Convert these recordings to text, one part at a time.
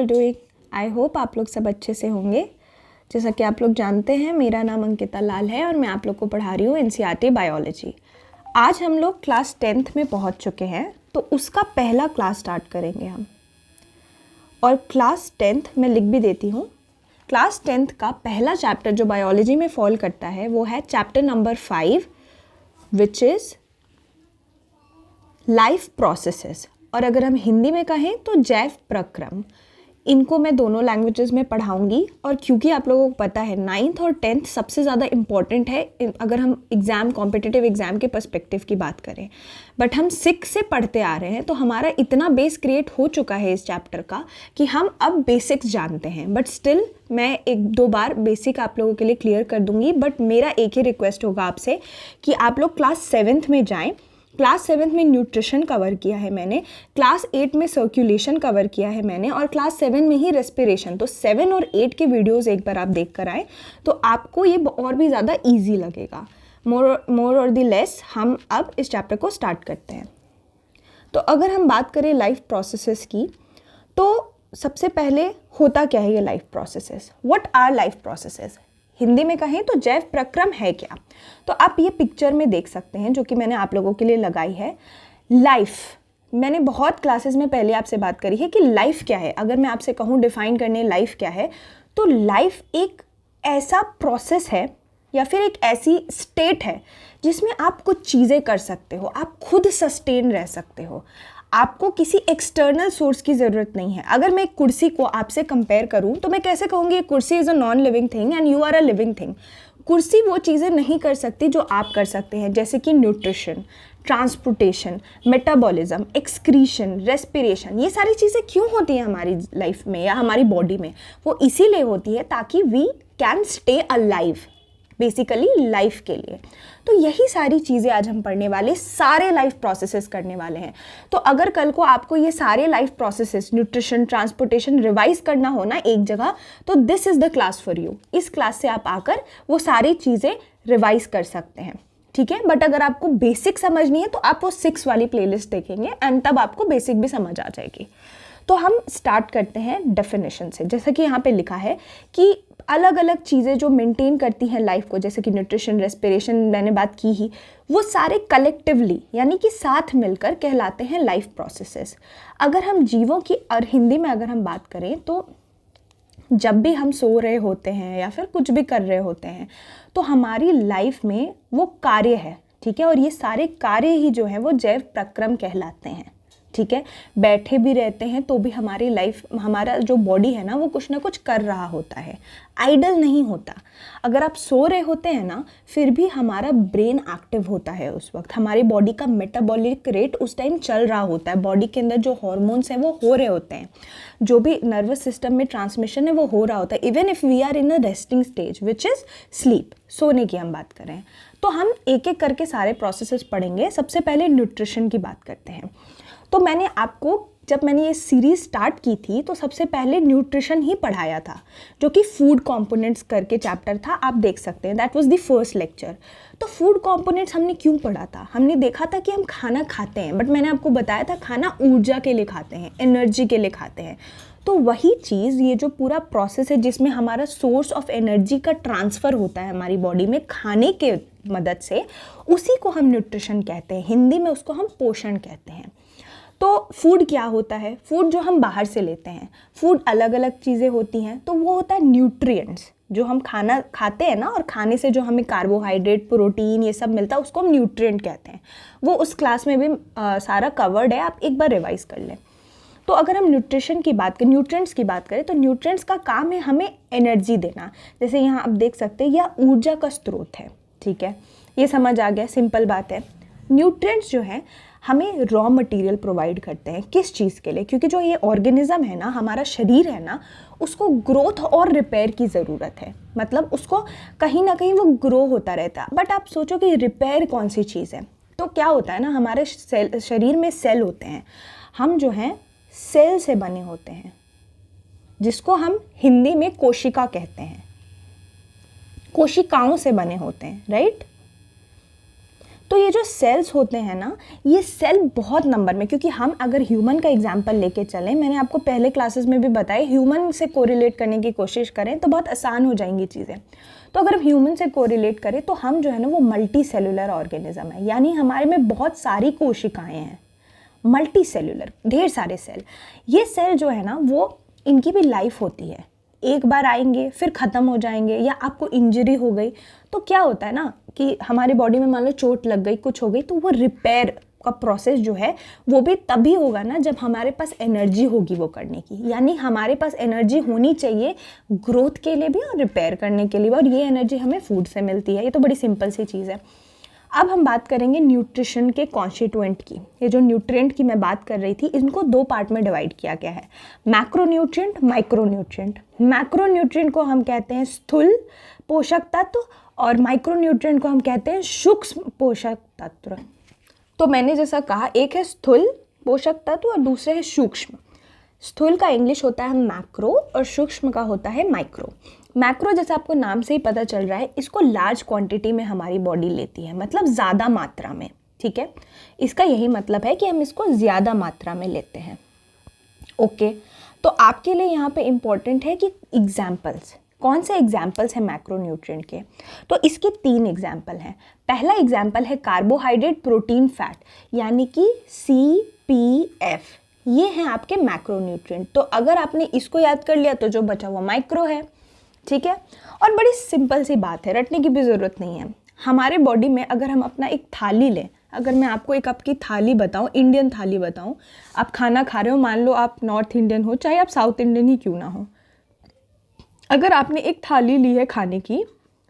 All doing? I hope आप लोग सब अच्छे से होंगे। जैसा कि आप लोग जानते हैं, मेरा नाम अंकिता लाल है और मैं आप लोग को पढ़ा रही हूँ एनसीईआरटी बायोलॉजी। आज हम लोग क्लास 10th में पहुँच चुके हैं, तो उसका पहला क्लास स्टार्ट करेंगे हम। और क्लास 10th मैं लिख भी देती हूँ। क्लास 10th का पहला चैप्टर जो बायोलॉजी में फॉल करता है वो है chapter number 5, which is life processes, और अगर हम हिंदी में कहें तो जैव प्रक्रम। इनको मैं दोनों लैंग्वेजेस में पढ़ाऊंगी। और क्योंकि आप लोगों को पता है 9th और 10th सबसे ज़्यादा इम्पॉर्टेंट है अगर हम एग्ज़ाम, कॉम्पिटिटिव एग्ज़ाम के पर्सपेक्टिव की बात करें। बट हम 6 से पढ़ते आ रहे हैं, तो हमारा इतना बेस क्रिएट हो चुका है इस चैप्टर का कि हम अब बेसिक्स जानते हैं। बट स्टिल मैं 1-2 बार बेसिक आप लोगों के लिए क्लियर कर दूंगी। बट मेरा एक ही रिक्वेस्ट होगा आपसे कि आप लोग क्लास 7th में जाएँ। क्लास 7th में न्यूट्रिशन कवर किया है मैंने, क्लास 8 में सर्कुलेशन कवर किया है मैंने, और क्लास 7 में ही रेस्पिरेशन। तो 7 और 8 के वीडियोस एक बार आप देख कर आए तो आपको ये और भी ज़्यादा इजी लगेगा। मोर और दी लेस हम अब इस चैप्टर को स्टार्ट करते हैं। तो अगर हम बात करें लाइफ प्रोसेसेस की, तो सबसे पहले होता क्या है ये life processes? What our life processes? Hindi में कहें तो जैव प्रक्रम है क्या? तो आप ये पिक्चर में देख सकते हैं जो कि मैंने आप लोगों के लिए लगाई है। लाइफ, मैंने बहुत क्लासेस में पहले आपसे बात करी है कि लाइफ क्या है। अगर मैं आपसे कहूँ डिफाइन करने लाइफ क्या है, तो लाइफ एक ऐसा प्रोसेस है या फिर एक ऐसी स्टेट है जिसमें आप कुछ चीज़ें कर सकते हो, आप खुद सस्टेन रह सकते हो, आपको किसी एक्सटर्नल सोर्स की ज़रूरत नहीं है। अगर मैं एक कुर्सी को आपसे कंपेयर करूं तो मैं कैसे कहूँगी कुर्सी is a non living thing and you are a living thing. कुर्सी वो चीज़ें नहीं कर सकती जो आप कर सकते हैं, जैसे कि nutrition, transportation, metabolism, excretion, respiration. ये सारी चीज़ें क्यों होती हैं हमारी लाइफ में या हमारी बॉडी में? वो इसीलिए होती है ताकि we can stay alive, basically life के लिए। तो यही सारी चीज़ें आज हम पढ़ने वाले, सारे लाइफ प्रोसेसेस करने वाले हैं। तो अगर कल को आपको ये सारे life processes, nutrition, transportation revise करना हो ना एक जगह, तो this is the class for you. इस क्लास से आप आकर वो सारी चीज़ें रिवाइज कर सकते हैं, ठीक है। बट अगर आपको बेसिक समझनी है तो आप वो 6 वाली प्लेलिस्ट देखेंगे एंड तब आपको बेसिक भी समझ आ जाएगी। तो हम स्टार्ट करते हैं डेफिनेशन से। जैसा कि यहाँ पे लिखा है कि अलग अलग चीज़ें जो मेंटेन करती हैं लाइफ को, जैसे कि न्यूट्रिशन, रेस्पिरेशन मैंने बात की ही, वो सारे कलेक्टिवली यानी कि साथ मिलकर कहलाते हैं लाइफ प्रोसेसेस। अगर हम जीवों की और हिंदी में अगर हम बात करें तो जब भी हम सो रहे होते हैं या फिर कुछ भी कर रहे होते हैं तो हमारी लाइफ में वो कार्य है, ठीक है। और ये सारे कार्य ही जो है वो जैव प्रक्रम कहलाते हैं, ठीक है। बैठे भी रहते हैं तो भी हमारी लाइफ, हमारा जो बॉडी है ना वो कुछ ना कुछ कर रहा होता है, आइडल नहीं होता। अगर आप सो रहे होते हैं ना फिर भी हमारा ब्रेन एक्टिव होता है उस वक्त, हमारी बॉडी का मेटाबॉलिक रेट उस टाइम चल रहा होता है, बॉडी के अंदर जो हॉर्मोन्स हैं वो हो रहे होते हैं, जो भी नर्वस सिस्टम में ट्रांसमिशन है वो हो रहा होता है। Even if we are in a resting stage which is sleep, सोने की हम बात करें तो हम एक एक करके सारे प्रोसेसेस पढ़ेंगे। सबसे पहले न्यूट्रिशन की बात करते हैं। तो मैंने आपको, जब मैंने ये सीरीज़ स्टार्ट की थी तो सबसे पहले न्यूट्रिशन ही पढ़ाया था, जो कि फूड कंपोनेंट्स करके चैप्टर था, आप देख सकते हैं। That was the first lecture. तो फूड कंपोनेंट्स हमने क्यों पढ़ा था? हमने देखा था कि हम खाना खाते हैं, बट मैंने आपको बताया था खाना ऊर्जा के लिए खाते हैं, एनर्जी के लिए खाते हैं। तो वही चीज़, ये जो पूरा प्रोसेस है जिसमें हमारा सोर्स ऑफ एनर्जी का ट्रांसफ़र होता है हमारी बॉडी में खाने के मदद से, उसी को हम न्यूट्रिशन कहते हैं। हिंदी में उसको हम पोषण कहते हैं। तो फूड क्या होता है? फूड जो हम बाहर से लेते हैं, फूड अलग अलग चीज़ें होती हैं, तो वो होता है न्यूट्रिएंट्स। जो हम खाना खाते हैं ना, और खाने से जो हमें कार्बोहाइड्रेट, प्रोटीन, ये सब मिलता है, उसको हम न्यूट्रिएंट कहते हैं। वो उस क्लास में भी सारा कवर्ड है, आप एक बार रिवाइज कर लें। तो अगर हम न्यूट्रिशन की बात करें, न्यूट्रिएंट्स की बात करें, तो न्यूट्रिएंट्स का काम है हमें एनर्जी देना। जैसे यहाँ आप देख सकते हैं यह ऊर्जा का स्रोत है, ठीक है। ये समझ आ गया, सिंपल बात है। न्यूट्रिएंट्स जो है हमें रॉ मटेरियल प्रोवाइड करते हैं। किस चीज़ के लिए? क्योंकि जो ये ऑर्गेनिज्म है ना, हमारा शरीर है ना, उसको ग्रोथ और रिपेयर की ज़रूरत है। मतलब उसको कहीं ना कहीं वो ग्रो होता रहता है। बट आप सोचो कि रिपेयर कौन सी चीज़ है? तो क्या होता है ना, हमारे शरीर में सेल होते हैं, हम जो हैं सेल से बने होते हैं, जिसको हम हिंदी में कोशिका कहते हैं। कोशिकाओं से बने होते हैं, राइट। तो ये जो सेल्स होते हैं ना, ये सेल बहुत नंबर में, क्योंकि हम अगर ह्यूमन का एग्जांपल लेके चलें, मैंने आपको पहले क्लासेस में भी बताया, ह्यूमन से कोरिलेट करने की कोशिश करें तो बहुत आसान हो जाएंगी चीज़ें। तो अगर हम ह्यूमन से कोरिलेट करें तो हम जो है ना वो मल्टी सेलुलर ऑर्गेनिज्म है, यानी हमारे में बहुत सारी कोशिकाएँ हैं, मल्टी सेलुलर, ढेर सारे सेल। ये सेल जो है ना वो इनकी भी लाइफ होती है, एक बार आएंगे फिर ख़त्म हो जाएंगे, या आपको इंजरी हो गई तो क्या होता है ना कि हमारी बॉडी में मान लो चोट लग गई, कुछ हो गई, तो वो रिपेयर का प्रोसेस जो है वो भी तभी होगा ना जब हमारे पास एनर्जी होगी वो करने की। यानी हमारे पास एनर्जी होनी चाहिए ग्रोथ के लिए भी और रिपेयर करने के लिए भी, और ये एनर्जी हमें फूड से मिलती है। ये तो बड़ी सिंपल सी चीज़ है। अब हम बात करेंगे न्यूट्रिशन के कॉन्स्टिट्यूएंट की। ये जो न्यूट्रिएंट की मैं बात कर रही थी, इनको दो पार्ट में डिवाइड किया गया है, मैक्रोन्यूट्रिएंट, माइक्रोन्यूट्रिएंट। मैक्रोन्यूट्रिएंट को हम कहते हैं स्थूल पोषक तत्व और माइक्रोन्यूट्रिएंट को हम कहते हैं सूक्ष्म पोषक तत्व। तो मैंने जैसा कहा, एक है स्थूल पोषक तत्व और दूसरे है सूक्ष्म। स्थूल का इंग्लिश होता है मैक्रो और सूक्ष्म का होता है माइक्रो। मैक्रो जैसे आपको नाम से ही पता चल रहा है, इसको लार्ज क्वांटिटी में हमारी बॉडी लेती है, मतलब ज़्यादा मात्रा में, ठीक है। इसका यही मतलब है कि हम इसको ज़्यादा मात्रा में लेते हैं। ओके, तो आपके लिए यहाँ पे इम्पॉर्टेंट है कि एग्जाम्पल्स, कौन से एग्जाम्पल्स हैं मैक्रोन्यूट्रिएंट के। तो इसके 3 एग्जाम्पल हैं। पहला एग्जाम्पल है कार्बोहाइड्रेट, प्रोटीन, फैट, यानी कि CPF। ये हैं आपके मैक्रोन्यूट्रिएंट। तो अगर आपने इसको याद कर लिया तो जो बचा हुआ माइक्रो है, ठीक है। और बड़ी सिंपल सी बात है, रटने की भी ज़रूरत नहीं है। हमारे बॉडी में अगर हम अपना एक थाली लें, अगर मैं आपको एक आपकी थाली बताऊं, इंडियन थाली बताऊं, आप खाना खा रहे हो, मान लो आप नॉर्थ इंडियन हो, चाहे आप साउथ इंडियन ही क्यों ना हो, अगर आपने एक थाली ली है खाने की,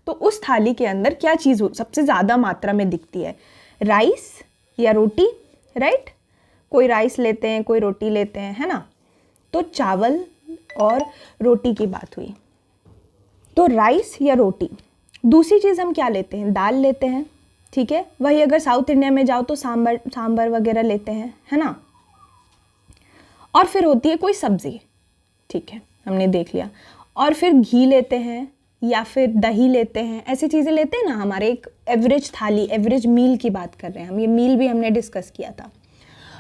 तो उस थाली के अंदर क्या चीज़ सबसे ज़्यादा मात्रा में दिखती है? राइस या रोटी, राइट? कोई राइस लेते हैं, कोई रोटी लेते हैं, है ना। तो चावल और रोटी की बात हुई, तो राइस या रोटी। दूसरी चीज़ हम क्या लेते हैं? दाल लेते हैं, ठीक है। वही अगर साउथ इंडिया में जाओ तो सांभर वगैरह लेते हैं, है ना। और फिर होती है कोई सब्ज़ी, ठीक है, हमने देख लिया। और फिर घी लेते हैं या फिर दही लेते हैं, ऐसी चीज़ें लेते हैं ना। हमारे एक एवरेज थाली, एवरेज मील की बात कर रहे हैं हम, ये मील भी हमने डिस्कस किया था।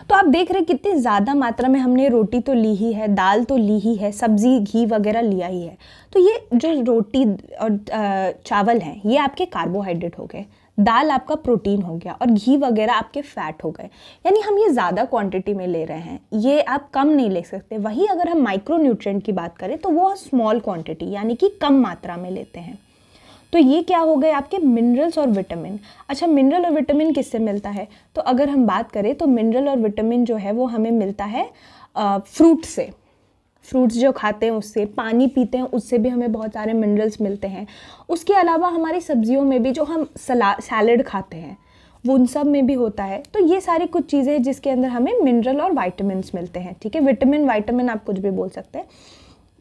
तो आप देख रहे हैं कितनी ज़्यादा मात्रा में हमने रोटी तो ली ही है, दाल तो ली ही है, सब्ज़ी घी वगैरह लिया ही है। तो ये जो रोटी और चावल हैं, ये आपके कार्बोहाइड्रेट हो गए, दाल आपका प्रोटीन हो गया और घी वगैरह आपके फैट हो गए। यानी हम ये ज़्यादा क्वांटिटी में ले रहे हैं, ये आप कम नहीं ले सकते। वही अगर हम माइक्रोन्यूट्रिएंट की बात करें तो वो स्मॉल क्वांटिटी, यानी कि कम मात्रा में लेते हैं। तो ये क्या हो गए आपके मिनरल्स और विटामिन। अच्छा, मिनरल और विटामिन किससे मिलता है? तो अगर हम बात करें तो मिनरल और विटामिन जो है वो हमें मिलता है फ्रूट से। फ्रूट्स जो खाते हैं उससे, पानी पीते हैं उससे भी हमें बहुत सारे मिनरल्स मिलते हैं। उसके अलावा हमारी सब्जियों में भी जो हम सैलड खाते हैं वो उन सब में भी होता है। तो ये सारी कुछ चीज़ें हैं जिसके अंदर हमें मिनरल और वाइटामिन मिलते हैं, ठीक है। विटामिन, वाइटामिन आप कुछ भी बोल सकते हैं।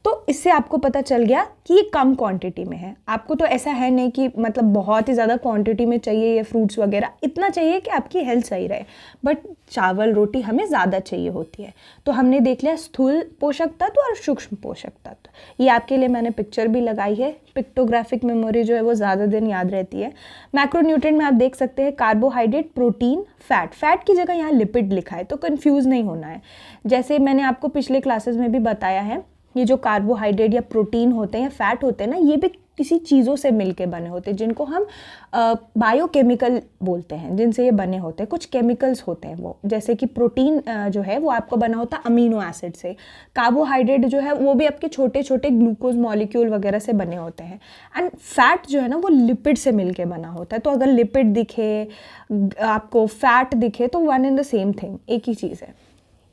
तो इससे आपको पता चल गया कि ये कम क्वांटिटी में है। आपको तो ऐसा है नहीं कि मतलब बहुत ही ज़्यादा क्वांटिटी में चाहिए ये फ्रूट्स वगैरह, इतना चाहिए कि आपकी हेल्थ सही रहे, बट चावल रोटी हमें ज़्यादा चाहिए होती है। तो हमने देख लिया स्थूल पोषक तत्व और सूक्ष्म पोषक तत्व। ये आपके लिए मैंने पिक्चर भी लगाई है, पिक्टोग्राफिक मेमोरी जो है वो ज़्यादा दिन याद रहती है। मैक्रोन्यूट्रिएंट में आप देख सकते हैं कार्बोहाइड्रेट, प्रोटीन, फैट। फैट की जगह यहाँ लिपिड लिखा है, तो कन्फ्यूज़ नहीं होना है। जैसे मैंने आपको पिछले क्लासेस में भी बताया है, ये जो कार्बोहाइड्रेट या प्रोटीन होते हैं या फैट होते हैं ना, ये भी किसी चीज़ों से मिलके बने होते हैं, जिनको हम बायोकेमिकल बोलते हैं, जिनसे ये बने होते हैं। कुछ केमिकल्स होते हैं वो, जैसे कि प्रोटीन जो है वो आपको बना होता है अमीनो एसिड से। कार्बोहाइड्रेट जो है वो भी आपके छोटे छोटे ग्लूकोज मॉलिक्यूल वगैरह से बने होते हैं। एंड फैट जो है ना वो लिपिड से मिलके बना होता है। तो अगर लिपिड दिखे आपको, फैट दिखे, तो one and the same thing, एक ही चीज़ है।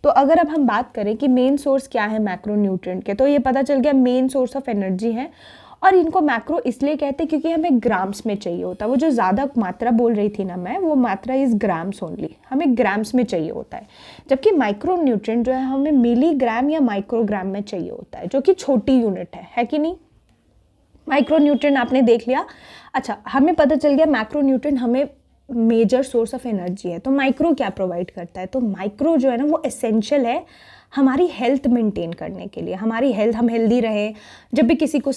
तो अगर अब हम बात करें कि मेन सोर्स क्या है मैक्रोन्यूट्रिएंट के, तो ये पता चल गया मेन सोर्स ऑफ एनर्जी है। और इनको मैक्रो इसलिए कहते हैं क्योंकि हमें ग्राम्स में चाहिए होता है। वो जो ज़्यादा मात्रा बोल रही थी ना मैं, वो मात्रा इज़ ग्राम्स ओनली, हमें ग्राम्स में चाहिए होता है। जबकि माइक्रोन्यूट्रिएंट जो है हमें मिलीग्राम या माइक्रोग्राम में चाहिए होता है, जो कि छोटी यूनिट है कि नहीं। माइक्रोन्यूट्रिएंट आपने देख लिया। अच्छा, हमें पता चल गया मैक्रोन्यूट्रिएंट हमें मेजर सोर्स ऑफ एनर्जी है। तो माइक्रो क्या प्रोवाइड करता है? तो माइक्रो जो है ना वो एसेंशियल है हमारी हेल्थ मेंटेन करने के लिए, हमारी हेल्थ, हम हेल्दी रहें। जब भी किसी को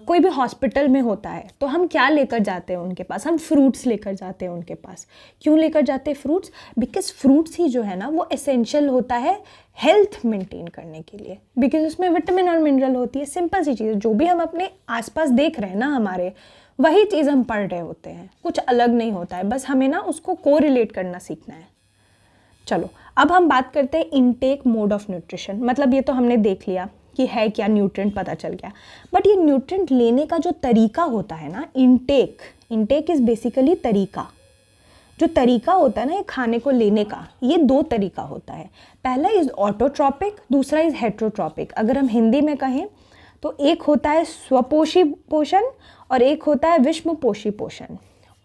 कोई भी हॉस्पिटल में होता है तो हम क्या लेकर जाते हैं उनके पास? हम फ्रूट्स लेकर जाते हैं उनके पास। क्यों लेकर जाते हैं फ्रूट्स? बिकॉज फ्रूट्स ही जो है ना वो एसेंशियल होता है हेल्थ मेंटेन करने के लिए, बिकॉज उसमें विटामिन और मिनरल होती है। सिंपल सी चीज़, जो भी हम अपने आसपास देख रहे हैं ना हमारे, वही चीज़ हम पढ़ रहे होते हैं, कुछ अलग नहीं होता है, बस हमें ना उसको कोरिलेट करना सीखना है। चलो अब हम बात करते हैं इनटेक मोड ऑफ न्यूट्रिशन। मतलब ये तो हमने देख लिया कि है क्या, न्यूट्रिएंट पता चल गया, बट ये न्यूट्रिएंट लेने का जो तरीका होता है ना, इनटेक इज़ बेसिकली तरीका। जो तरीका होता है ना ये खाने को लेने का, ये दो तरीका होता है। पहला इज़ ऑटोट्रॉपिक, दूसरा इज़ हेट्रोट्रॉपिक। अगर हम हिंदी में कहें तो एक होता है स्वपोषी पोषण और एक होता है विषमपोषी पोषण।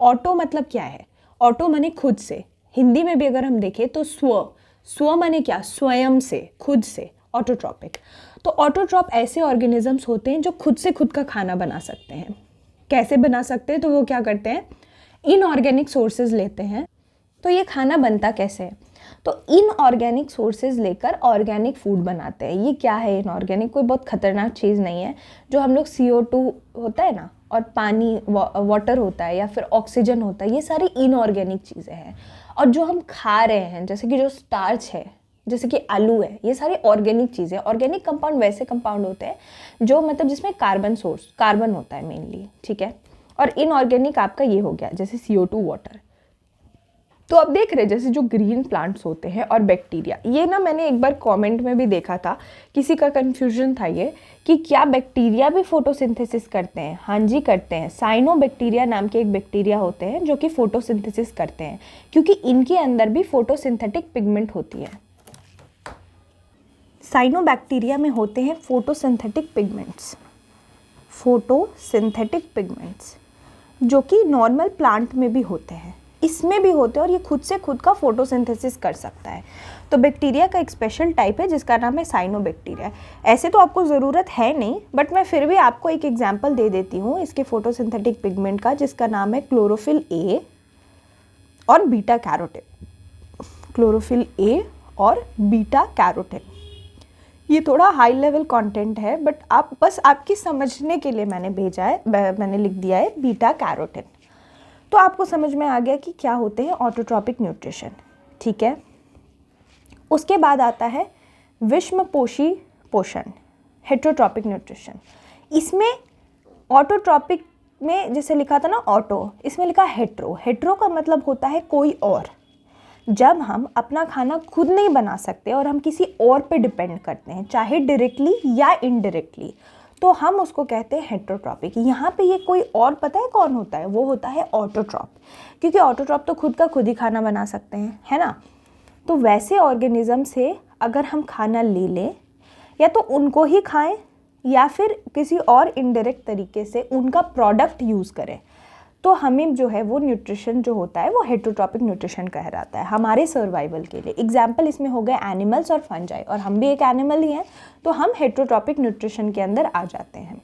ऑटो मतलब क्या है? ऑटो माने खुद से। हिंदी में भी अगर हम देखें तो स्व माने क्या? स्वयं से, खुद से। ऑटोट्रॉपिक, तो ऑटोट्रॉप ऐसे ऑर्गेनिजम्स होते हैं जो खुद से खुद का खाना बना सकते हैं। कैसे बना सकते हैं? तो वो क्या करते हैं, इनऑर्गेनिक सोर्सेज लेते हैं। तो ये खाना बनता कैसे है? तो इनऑर्गेनिक सोर्सेज लेकर ऑर्गेनिक फूड बनाते हैं। ये क्या है इनऑर्गेनिक? कोई बहुत खतरनाक चीज़ नहीं है। जो हम लोग CO2 होता है ना, और पानी वाटर होता है या फिर ऑक्सीजन होता है, ये सारी इनऑर्गेनिक चीज़ें हैं। और जो हम खा रहे हैं, जैसे कि जो स्टार्च है, जैसे कि आलू है, ये सारी ऑर्गेनिक चीज़ें। ऑर्गेनिक कंपाउंड वैसे कंपाउंड होते हैं जो मतलब जिसमें कार्बन होता है मेनली, ठीक है। और इनऑर्गेनिक आपका ये हो गया जैसे CO2, वाटर। तो अब देख रहे हैं जैसे जो ग्रीन प्लांट्स होते हैं और बैक्टीरिया, ये ना मैंने एक बार कमेंट में भी देखा था, किसी का कंफ्यूजन था ये कि क्या बैक्टीरिया भी फोटोसिंथेसिस करते हैं? हाँ जी करते हैं। साइनोबैक्टीरिया नाम के एक बैक्टीरिया होते हैं जो कि फोटोसिंथेसिस करते हैं, क्योंकि इनके अंदर भी फोटोसिंथेटिक पिगमेंट होती है। साइनोबैक्टीरिया में होते हैं फोटोसिंथेटिक पिगमेंट्स, जो कि नॉर्मल प्लांट में भी होते हैं, इसमें भी होते हैं, और ये खुद से खुद का फोटोसिंथेसिस कर सकता है। तो बैक्टीरिया का एक स्पेशल टाइप है जिसका नाम है साइनोबैक्टीरिया। ऐसे तो आपको ज़रूरत है नहीं, बट मैं फिर भी आपको एक एग्जांपल दे देती हूँ इसके फोटोसिंथेटिक पिगमेंट का, जिसका नाम है क्लोरोफिल ए और बीटा कैरोटीन। ये थोड़ा हाई लेवल कंटेंट है, बट आप बस आपकी समझने के लिए मैंने भेजा है, मैंने लिख दिया है बीटा कैरोटीन। तो आपको समझ में आ गया कि क्या होते हैं ऑटोट्रॉपिक न्यूट्रिशन, ठीक है। उसके बाद आता है विषमपोषी पोषण, हेट्रोट्रॉपिक न्यूट्रिशन। इसमें ऑटोट्रॉपिक में जैसे लिखा था ना ऑटो, इसमें लिखा हेट्रो का मतलब होता है कोई और। जब हम अपना खाना खुद नहीं बना सकते और हम किसी और पे डिपेंड करते हैं, चाहे डायरेक्टली या इनडायरेक्टली, तो हम उसको कहते हैं हेट्रोट्रॉपिक। यहाँ पे ये कोई और पता है कौन होता है? वो होता है ऑटोट्रॉप, क्योंकि ऑटोट्रॉप तो खुद का खुद ही खाना बना सकते हैं, है ना। तो वैसे ऑर्गेनिज्म से अगर हम खाना ले लें, या तो उनको ही खाएं या फिर किसी और इनडायरेक्ट तरीके से उनका प्रोडक्ट यूज़ करें, तो हमें जो है वो न्यूट्रिशन जो होता है वो हेट्रोट्रॉपिक न्यूट्रिशन कहलाता है हमारे सर्वाइवल के लिए। एग्जाम्पल इसमें हो गए एनिमल्स और फंजाई, और हम भी एक एनिमल ही हैं, तो हम हेट्रोट्रॉपिक न्यूट्रिशन के अंदर आ जाते हैं।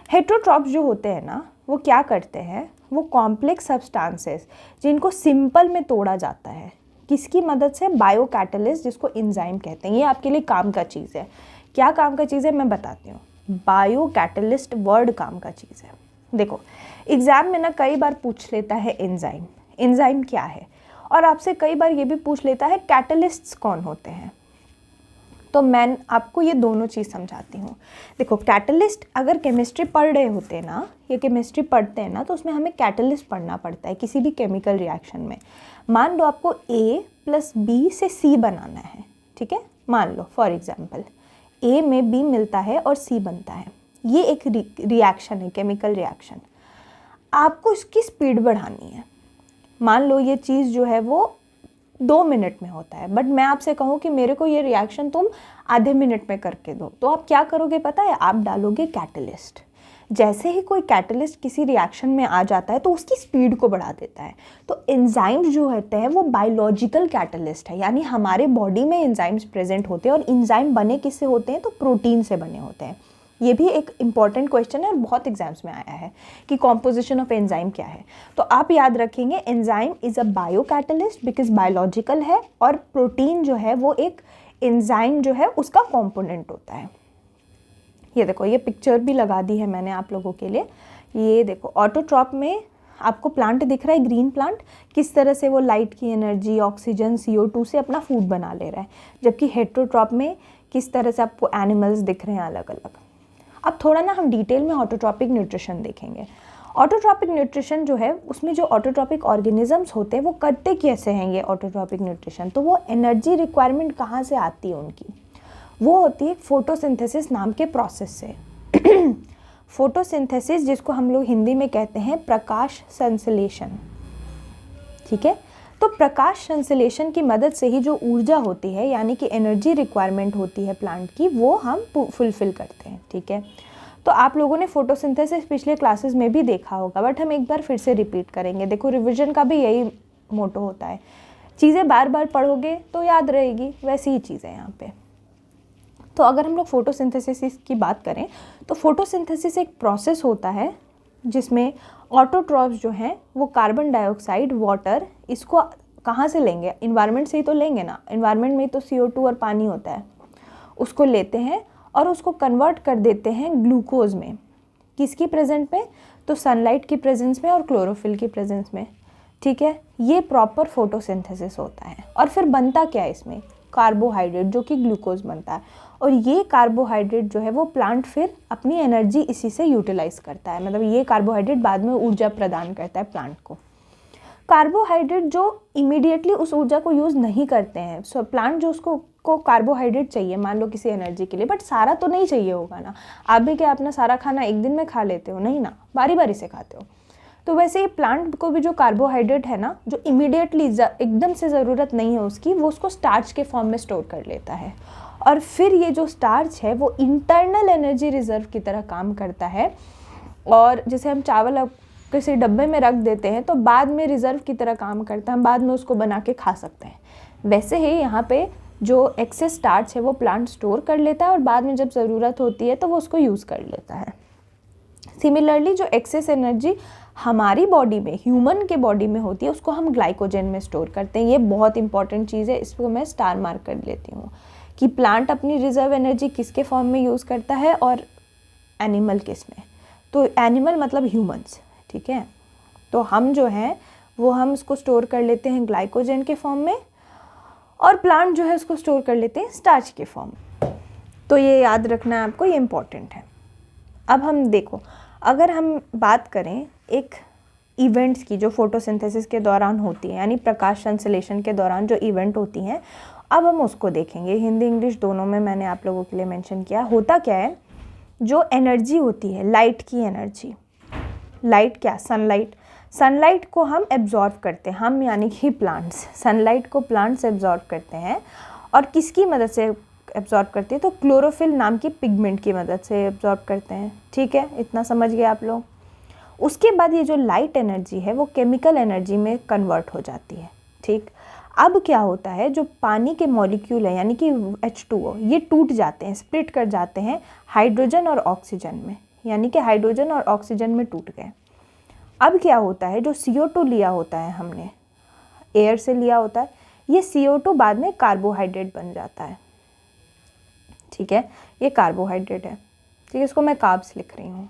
हेट्रोट्रॉप्स जो होते हैं ना, वो क्या करते हैं, वो कॉम्प्लेक्स सब्सटेंसेस जिनको सिंपल में तोड़ा जाता है, किसकी मदद से? बायो कैटलिस्ट, जिसको एंजाइम कहते हैं। ये आपके लिए काम का चीज़ है। क्या काम का चीज़ है मैं बताती हूँ। बायो कैटलिस्ट वर्ड काम का चीज़ है। देखो एग्ज़ाम में ना कई बार पूछ लेता है एंजाइम क्या है, और आपसे कई बार ये भी पूछ लेता है कैटलिस्ट्स कौन होते हैं। तो मैं आपको ये दोनों चीज़ समझाती हूँ। देखो कैटलिस्ट, अगर केमिस्ट्री पढ़ रहे होते हैं ना, या केमिस्ट्री पढ़ते हैं ना, तो उसमें हमें कैटलिस्ट पढ़ना पड़ता है किसी भी केमिकल रिएक्शन में। मान लो आपको A + B से C बनाना है, ठीक है। मान लो फॉर एग्जाम्पल A में B मिलता है और C बनता है। ये एक रिएक्शन है, केमिकल रिएक्शन। आपको इसकी स्पीड बढ़ानी है। मान लो ये चीज़ जो है वो 2 मिनट में होता है, बट मैं आपसे कहूँ कि मेरे को ये रिएक्शन तुम आधे मिनट में करके दो, तो आप क्या करोगे पता है? आप डालोगे कैटलिस्ट। जैसे ही कोई कैटलिस्ट किसी रिएक्शन में आ जाता है तो उसकी स्पीड को बढ़ा देता है। तो एंजाइम्स जो होते हैं वो बायोलॉजिकल कैटलिस्ट है, यानी हमारे बॉडी में एंजाइम्स प्रेजेंट होते हैं। और एंजाइम बने किससे होते हैं? तो प्रोटीन से बने होते हैं। ये भी एक इम्पॉर्टेंट क्वेश्चन है और बहुत एग्जाम्स में आया है कि कॉम्पोजिशन ऑफ एंजाइम क्या है। तो आप याद रखेंगे enzyme is a bio catalyst because biological है, और प्रोटीन जो है वो एक एंजाइम जो है उसका कंपोनेंट होता है। ये देखो, ये पिक्चर भी लगा दी है मैंने आप लोगों के लिए। ये देखो, ऑटोट्रॉप में आपको प्लांट दिख रहा है, ग्रीन प्लांट, किस तरह से वो लाइट की एनर्जी, ऑक्सीजन, CO2 से अपना फूड बना ले रहा है, जबकि हेटरोट्रॉप में किस तरह से आपको एनिमल्स दिख रहे हैं अलग अलग। अब थोड़ा ना हम डिटेल में ऑटोट्रॉपिक न्यूट्रिशन देखेंगे। ऑटोट्रॉपिक न्यूट्रिशन जो है, उसमें जो ऑटोट्रॉपिक ऑर्गेनिजम्स होते हैं वो करते कैसे हैं ये ऑटोट्रॉपिक न्यूट्रिशन, तो वो एनर्जी रिक्वायरमेंट कहाँ से आती है उनकी, वो होती है फोटोसिंथेसिस नाम के प्रोसेस से। फोटोसिंथेसिस, जिसको हम लोग हिंदी में कहते हैं प्रकाश संश्लेषण, ठीक है। तो प्रकाश संश्लेषण की मदद से ही जो ऊर्जा होती है, यानी कि एनर्जी रिक्वायरमेंट होती है प्लांट की, वो हम फुलफिल करते हैं, ठीक है। तो आप लोगों ने फोटोसिंथेसिस पिछले क्लासेस में भी देखा होगा, बट हम एक बार फिर से रिपीट करेंगे। देखो, रिवीजन का भी यही मोटो होता है, चीज़ें बार बार पढ़ोगे तो याद रहेगी, वैसी ही चीज़ है यहाँ पे। तो अगर हम लोग फोटोसिंथेसिस की बात करें तो फोटोसिंथेसिस एक प्रोसेस होता है जिसमें ऑटोट्रॉप्स जो हैं वो कार्बन डाइऑक्साइड, वाटर, इसको कहाँ से लेंगे, इन्वायरमेंट से ही तो लेंगे ना, इन्वायरमेंट में तो CO2 और पानी होता है, उसको लेते हैं और उसको कन्वर्ट कर देते हैं ग्लूकोज में। किसकी प्रेजेंट में, तो सनलाइट की प्रेजेंस में और क्लोरोफिल की प्रेजेंस में, ठीक है। ये प्रॉपर फोटोसिंथेसिस होता है। और फिर बनता क्या है इसमें, कार्बोहाइड्रेट, जो कि ग्लूकोज बनता है। और ये कार्बोहाइड्रेट जो है वो प्लांट फिर अपनी एनर्जी इसी से यूटिलाइज करता है, मतलब ये कार्बोहाइड्रेट बाद में ऊर्जा प्रदान करता है प्लांट को। कार्बोहाइड्रेट जो इमीडिएटली उस ऊर्जा को यूज़ नहीं करते हैं, सो प्लांट जो उसको कार्बोहाइड्रेट चाहिए, मान लो किसी एनर्जी के लिए, बट सारा तो नहीं चाहिए होगा ना। आप भी क्या अपना सारा खाना एक दिन में खा लेते हो, नहीं ना, बारी बारी से खाते हो। तो वैसे ही प्लांट को भी जो कार्बोहाइड्रेट है ना, जो इमीडिएटली एकदम से ज़रूरत नहीं है उसकी, वो उसको स्टार्च के फॉर्म में स्टोर कर लेता है। और फिर ये जो स्टार्च है वो इंटरनल एनर्जी रिजर्व की तरह काम करता है। और जैसे हम चावल किसी डब्बे में रख देते हैं तो बाद में रिजर्व की तरह काम करता है, हम बाद में उसको बना के खा सकते हैं। वैसे ही यहाँ पे जो एक्सेस स्टार्च है वो प्लांट स्टोर कर लेता है और बाद में जब ज़रूरत होती है तो वो उसको यूज़ कर लेता है। सिमिलरली जो एक्सेस एनर्जी हमारी बॉडी में, ह्यूमन के बॉडी में होती है, उसको हम ग्लाइकोजन में स्टोर करते हैं। ये बहुत इंपॉर्टेंट चीज़ है, इसको मैं स्टार मार्क कर लेती हूँ कि प्लांट अपनी रिजर्व एनर्जी किसके फॉर्म में यूज़ करता है और एनिमल किस में। तो एनिमल मतलब ह्यूमंस, ठीक है। तो हम जो हैं वो हम इसको स्टोर कर लेते हैं ग्लाइकोजन के फॉर्म में, और प्लांट जो है उसको स्टोर कर लेते हैं स्टार्च के फॉर्म में। तो ये याद रखना है आपको, ये इम्पॉर्टेंट है। अब हम देखो, अगर हम बात करें एक इवेंट्स की जो फोटोसिंथेसिस के दौरान होती है, यानी प्रकाश संश्लेषण के दौरान जो इवेंट होती हैं, अब हम उसको देखेंगे। हिंदी इंग्लिश दोनों में मैंने आप लोगों के लिए मेंशन किया। होता क्या है, जो एनर्जी होती है, लाइट की एनर्जी, लाइट क्या, सनलाइट, सनलाइट को हम एब्जॉर्ब करते हैं, हम यानी कि प्लांट्स, सनलाइट को प्लांट्स एब्जॉर्ब करते हैं। और किसकी मदद से एब्जॉर्ब करते हैं, तो क्लोरोफिल नाम की पिगमेंट की मदद से एब्जॉर्ब करते हैं, ठीक है। इतना समझ गए आप लोग। उसके बाद ये जो लाइट एनर्जी है वो केमिकल एनर्जी में कन्वर्ट हो जाती है, ठीक। अब क्या होता है, जो पानी के मॉलिक्यूल है यानी कि H2O, ये टूट जाते हैं, स्प्लिट कर जाते हैं हाइड्रोजन और ऑक्सीजन में, यानी कि हाइड्रोजन और ऑक्सीजन में टूट गए। अब क्या होता है, जो CO2 लिया होता है हमने, एयर से लिया होता है, ये CO2 बाद में कार्बोहाइड्रेट बन जाता है, ठीक है। ये कार्बोहाइड्रेट है, ठीक है, इसको मैं कार्ब्स लिख रही हूँ।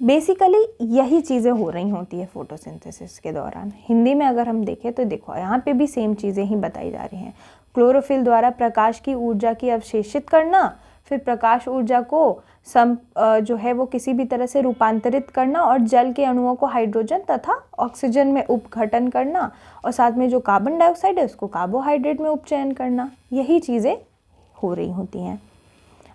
बेसिकली यही चीज़ें हो रही होती है फोटोसिंथेसिस के दौरान। हिंदी में अगर हम देखें तो देखो, यहाँ पे भी सेम चीज़ें ही बताई जा रही हैं। क्लोरोफिल द्वारा प्रकाश की ऊर्जा की अवशेषित करना, फिर प्रकाश ऊर्जा को जो है वो किसी भी तरह से रूपांतरित करना, और जल के अणुओं को हाइड्रोजन तथा ऑक्सीजन में उपघटन करना, और साथ में जो कार्बन डाइऑक्साइड है उसको कार्बोहाइड्रेट में उपचयन करना। यही चीज़ें हो रही होती हैं।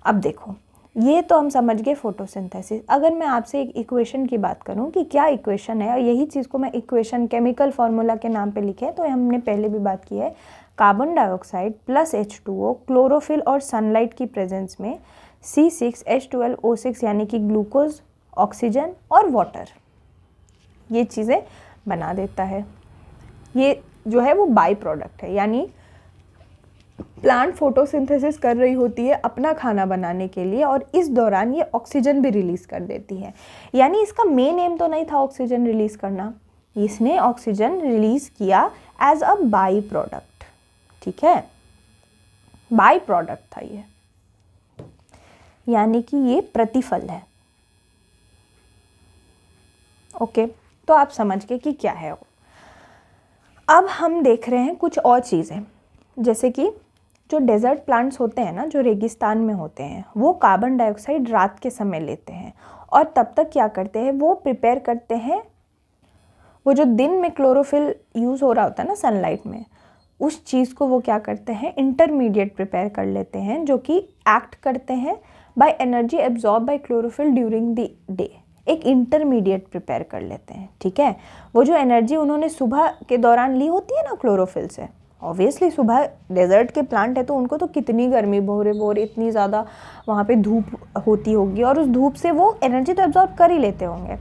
अब देखो, ये तो हम समझ गए फोटोसिंथेसिस। अगर मैं आपसे एक इक्वेशन की बात करूं कि क्या इक्वेशन है, और यही चीज़ को मैं इक्वेशन केमिकल फार्मूला के नाम पे लिखे है, तो हमने पहले भी बात की है, carbon dioxide plus H2O, chlorophyll और सनलाइट की प्रेजेंस में C6H12O6 यानी कि ग्लूकोज, ऑक्सीजन और वाटर, ये चीज़ें बना देता है। ये जो है वो बाई प्रोडक्ट है, यानी प्लांट फोटोसिंथेसिस कर रही होती है अपना खाना बनाने के लिए, और इस दौरान ये ऑक्सीजन भी रिलीज़ कर देती है। यानी इसका मेन एम तो नहीं था ऑक्सीजन रिलीज़ करना, इसने ऑक्सीजन रिलीज़ किया एज अ बाई प्रोडक्ट, ठीक है। बाय प्रोडक्ट था ये, यानी कि ये प्रतिफल है। ओके, तो आप समझ गए कि क्या है वो। अब हम देख रहे हैं कुछ और चीज़ें, जैसे कि जो डेजर्ट प्लांट्स होते हैं ना, जो रेगिस्तान में होते हैं, वो कार्बन डाइऑक्साइड रात के समय लेते हैं और तब तक क्या करते हैं, वो प्रिपेयर करते हैं, वो जो दिन में क्लोरोफिल यूज़ हो रहा होता है ना सनलाइट में, उस चीज़ को वो क्या करते हैं, इंटरमीडिएट प्रिपेयर कर लेते हैं, जो कि एक्ट करते हैं by energy absorb by chlorophyll during the day. एक इंटरमीडिएट प्रिपेयर कर लेते हैं, ठीक है। वो जो एनर्जी उन्होंने सुबह के दौरान ली होती है ना क्लोरोफिल से, ऑब्वियसली सुबह डेजर्ट के प्लांट है तो उनको तो कितनी गर्मी, भोरे भोरे इतनी ज़्यादा वहाँ पे धूप होती होगी, और उस धूप से वो एनर्जी तो एब्जॉर्ब कर ही लेते होंगे,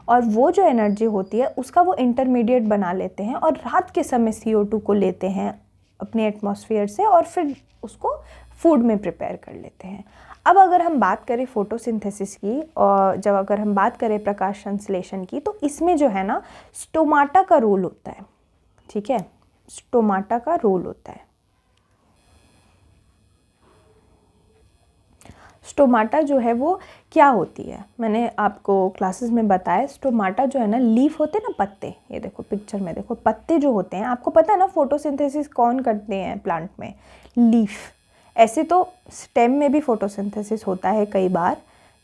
और वो जो एनर्जी होती है उसका वो इंटरमीडिएट बना लेते हैं और रात के समय CO2 को लेते हैं अपने एटमॉस्फेयर से और फिर उसको फूड में प्रिपेयर कर लेते हैं। अब अगर हम बात करें फोटोसिंथेसिस की, और जब अगर हम बात करें प्रकाश संश्लेषण की, तो इसमें जो है ना स्टोमाटा का रोल होता है, ठीक है, स्टोमाटा का रोल होता है। स्टोमाटा जो है वो क्या होती है, मैंने आपको क्लासेस में बताया। स्टोमाटा जो है ना, लीफ होते हैं ना, पत्ते, ये देखो पिक्चर में देखो, पत्ते जो होते हैं, आपको पता है ना फोटोसिंथेसिस कौन करते हैं प्लांट में, लीफ। ऐसे तो स्टेम में भी फोटोसिंथेसिस होता है कई बार,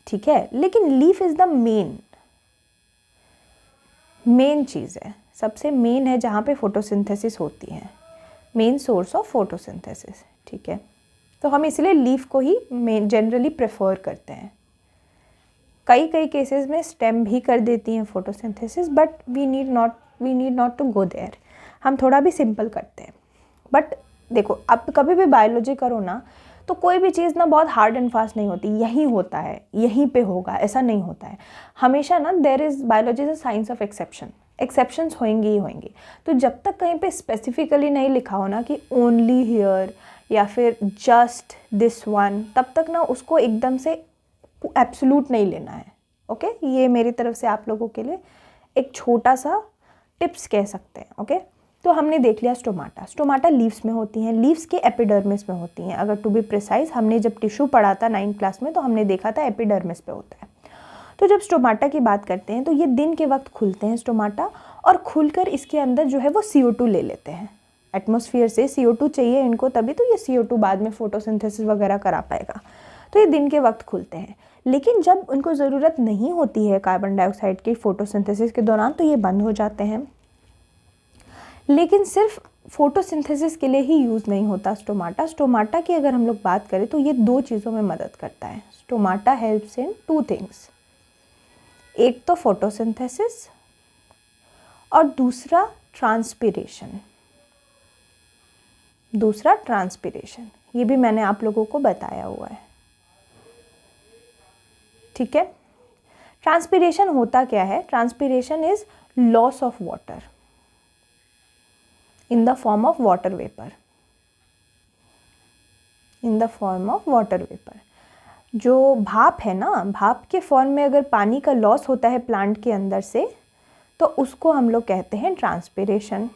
ठीक है, लेकिन लीफ इज़ द मेन चीज़ है, सबसे मेन है जहाँ पे फोटोसिंथेसिस होती है, मेन सोर्स ऑफ फोटोसिंथेसिस, ठीक है। तो हम इसलिए लीफ को ही मेन जनरली प्रेफर करते हैं। कई केसेस में स्टेम भी कर देती हैं photosynthesis, but we need not to go there, हम थोड़ा भी सिंपल करते हैं। बट देखो, आप कभी भी बायोलॉजी करो ना, तो कोई भी चीज़ ना बहुत हार्ड एंड फास्ट नहीं होती, यहीं होता है, यहीं पे होगा, ऐसा नहीं होता है हमेशा ना। There is biology is a science of exceptions होंगी ही होंगी। तो जब तक कहीं पे स्पेसिफिकली नहीं लिखा हो ना कि ओनली हियर या फिर जस्ट दिस वन, तब तक ना उसको एकदम से एब्सोल्यूट नहीं लेना है। ओके, ये मेरी तरफ से आप लोगों के लिए एक छोटा सा टिप्स कह सकते हैं। ओके, तो हमने देख लिया स्टोमाटा लीव्स में होती हैं, लीव्स के एपिडर्मिस में होती हैं। अगर टू बी प्रिसाइज, हमने जब टिश्यू पढ़ा था 9th क्लास में, तो हमने देखा था एपिडर्मिस पे होता है। तो जब स्टोमाटा की बात करते हैं तो ये दिन के वक्त खुलते हैं स्टोमाटा, और खुलकर इसके अंदर जो है वो CO2 ले लेते हैं एटमॉस्फेयर से। CO2 चाहिए इनको, तभी तो ये CO2 बाद में फोटोसिंथेसिस वगैरह करा पाएगा। तो ये दिन के वक्त खुलते हैं, लेकिन जब उनको ज़रूरत नहीं होती है कार्बन डाइऑक्साइड की फोटोसिंथेसिस के दौरान, तो ये बंद हो जाते हैं। लेकिन सिर्फ फोटोसिंथेसिस के लिए ही यूज़ नहीं होता स्टोमाटा की अगर हम लोग बात करें तो ये 2 चीज़ों में मदद करता है। स्टोमाटा हेल्प्स इन 2 थिंग्स, एक तो फोटोसिंथेसिस और दूसरा ट्रांसपिरेशन। ये भी मैंने आप लोगों को बताया हुआ है, ठीक है। ट्रांसपिरेशन होता क्या है, transpiration is loss of water in the form of water vapor, जो भाप है ना, भाप के फॉर्म में अगर पानी का लॉस होता है प्लांट के अंदर से, तो उसको हम लोग कहते हैं ट्रांसपिरेशन।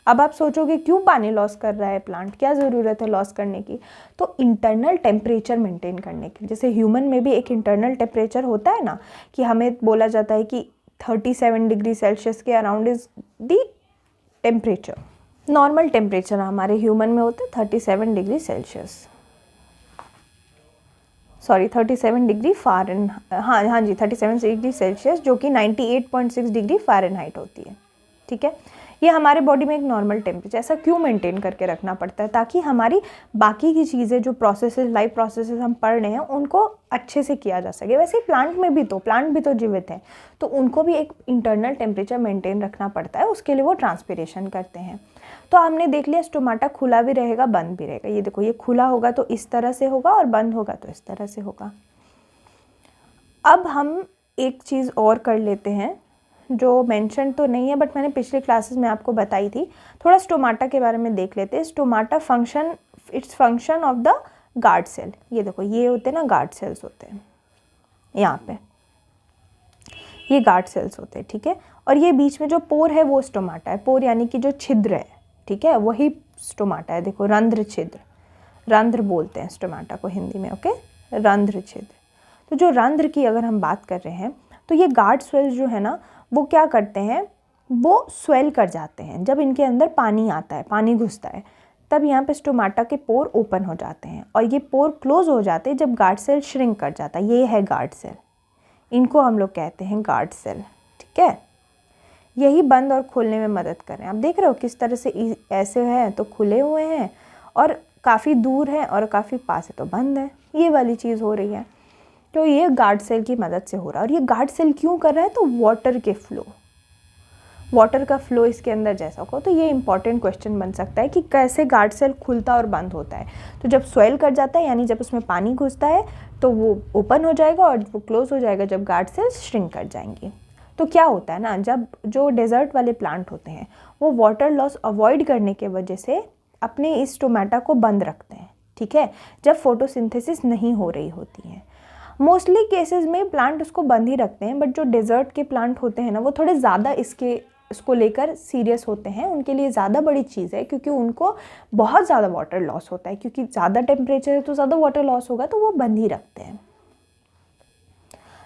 अब आप सोचोगे क्यों पानी लॉस कर रहा है प्लांट, क्या ज़रूरत है लॉस करने की? तो इंटरनल टेम्परेचर मेंटेन करने की। जैसे ह्यूमन में भी एक इंटरनल टेम्परेचर होता है ना, कि हमें बोला जाता है कि 37 डिग्री सेल्सियस के around is the temperature. Normal temperature हमारे ह्यूमन में होता है 37 डिग्री सेल्सियस, सॉरी 37 डिग्री हाँ जी 37 डिग्री सेल्सियस, जो कि 98.6 डिग्री फ़ारेनहाइट होती है, ठीक है। ये हमारे बॉडी में एक नॉर्मल टेम्परेचर, ऐसा क्यों मेंटेन करके रखना पड़ता है? ताकि हमारी बाकी की चीज़ें जो प्रोसेसेस, लाइफ प्रोसेसेस हम पढ़ रहे हैं, उनको अच्छे से किया जा सके। वैसे ही प्लांट भी तो जीवित हैं, तो उनको भी एक इंटरनल टेम्परेचर मेंटेन रखना पड़ता है, उसके लिए वो ट्रांसपिरेशन करते हैं। तो हमने देख लिया स्टोमाटा खुला भी रहेगा, बंद भी रहेगा। ये देखो, ये खुला होगा तो इस तरह से होगा और बंद होगा तो इस तरह से होगा। अब हम एक चीज़ और कर लेते हैं जो मेंशन तो नहीं है, बट मैंने पिछले क्लासेस में आपको बताई थी। थोड़ा स्टोमाटा के बारे में देख लेते हैं। Stomata function of the guard cell. ये देखो, ये होते हैं ना गार्ड सेल्स होते हैं, यहाँ पे ये गार्ड सेल्स होते हैं, ठीक है। और ये बीच में जो पोर है वो स्टोमाटा है। पोर यानी कि जो छिद्र है, ठीक है, वही स्टोमाटा है। देखो, रंध्र छिद्र, रंध्र बोलते हैं स्टोमाटा को हिंदी में, ओके, रंध्र छिद्र। तो जो रंध्र की अगर हम बात कर रहे हैं तो ये गार्ड स्वेल्स जो है ना वो क्या करते हैं, वो स्वेल कर जाते हैं जब इनके अंदर पानी आता है, पानी घुसता है, तब यहाँ पे स्टोमाटा के पोर ओपन हो जाते हैं और ये पोर क्लोज हो जाते हैं जब गार्ड सेल श्रिंक कर जाता है। ये है गार्ड सेल, इनको हम लोग कहते हैं गार्ड सेल, ठीक है। यही बंद और खोलने में मदद कर रहे हैं। आप देख रहे हो किस तरह से ऐसे हैं तो खुले हुए हैं और काफ़ी दूर है और काफ़ी पास है तो बंद है, ये वाली चीज़ हो रही है। तो ये गार्ड सेल की मदद से हो रहा है। और ये गार्ड सेल क्यों कर रहा है, तो वाटर के फ्लो, वाटर का फ्लो इसके अंदर जैसा होगा। तो ये इंपॉर्टेंट क्वेश्चन बन सकता है कि कैसे गार्ड सेल खुलता और बंद होता है। तो जब स्वेल कर जाता है यानी जब उसमें पानी घुसता है तो वो ओपन हो जाएगा और वो क्लोज हो जाएगा जब गार्ड सेल श्रिंक कर जाएंगी। तो क्या होता है ना, जब जो डेजर्ट वाले प्लांट होते हैं वो वाटर लॉस अवॉइड करने के वजह से अपने इस स्टोमाटा को बंद रखते हैं, ठीक है, जब फोटोसिंथेसिस नहीं हो रही होती है। मोस्टली केसेस में प्लांट उसको बंद ही रखते हैं, बट जो डेजर्ट के प्लांट होते हैं ना वो थोड़े ज़्यादा इसको लेकर सीरियस होते हैं। उनके लिए ज़्यादा बड़ी चीज़ है क्योंकि उनको बहुत ज़्यादा वाटर लॉस होता है, क्योंकि ज़्यादा टेम्परेचर है तो ज़्यादा वाटर लॉस होगा, तो वो बंद ही रखते हैं।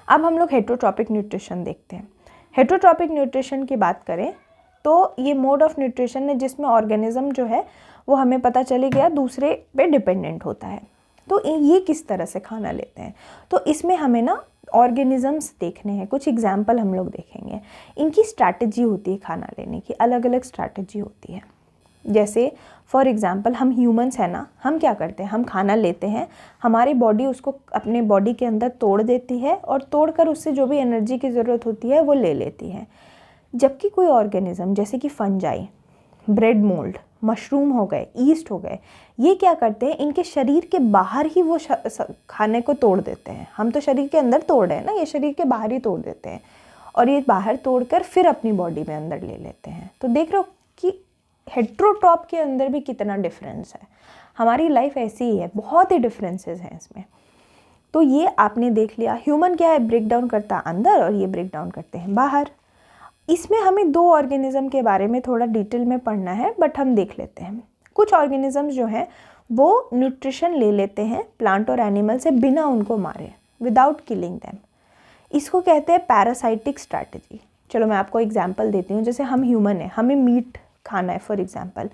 अब हम लोग हेटरोट्रॉपिक न्यूट्रिशन देखते हैं। हेटरोट्रॉपिक न्यूट्रिशन की बात करें तो ये मोड ऑफ न्यूट्रिशन है जिसमें ऑर्गेनिज्म जो है वो हमें पता चले गया दूसरे पे डिपेंडेंट होता है। तो ये किस तरह से खाना लेते हैं, तो इसमें हमें ना ऑर्गेनिजम्स देखने हैं, कुछ एग्जाम्पल हम लोग देखेंगे। इनकी स्ट्रैटेजी होती है खाना लेने की, अलग अलग स्ट्रैटेजी होती है। जैसे फॉर एग्जांपल हम ह्यूमंस हैं ना, हम क्या करते हैं, हम खाना लेते हैं, हमारी बॉडी उसको अपने बॉडी के अंदर तोड़ देती है और तोड़कर उससे जो भी एनर्जी की ज़रूरत होती है वो ले लेती है। जबकि कोई ऑर्गेनिज्म जैसे कि फंजाई, ब्रेड मोल्ड, मशरूम हो गए, ईस्ट हो गए, ये क्या करते हैं, इनके शरीर के बाहर ही वो खाने को तोड़ देते हैं। हम तो शरीर के अंदर तोड़ रहे हैं ना, ये शरीर के बाहर ही तोड़ देते हैं और ये बाहर तोड़कर फिर अपनी बॉडी में अंदर ले लेते हैं। तो देख रहे हो कि हेट्रोट्रॉप के अंदर भी कितना डिफरेंस है। हमारी लाइफ ऐसी ही है, बहुत ही डिफरेंसेस हैं इसमें। तो ये आपने देख लिया, ह्यूमन क्या है, ब्रेक डाउन करता है अंदर और ये ब्रेक डाउन करते हैं बाहर। इसमें हमें दो ऑर्गेनिज्म के बारे में थोड़ा डिटेल में पढ़ना है, बट हम देख लेते हैं। कुछ ऑर्गेनिज्म्स जो हैं वो न्यूट्रिशन ले लेते हैं प्लांट और एनिमल से बिना उनको मारे, विदाउट किलिंग देम। इसको कहते हैं पैरासाइटिक स्ट्रैटेजी। चलो मैं आपको एग्जांपल देती हूँ। जैसे हम ह्यूमन हैं, हमें मीट खाना है फॉर एग्जांपल,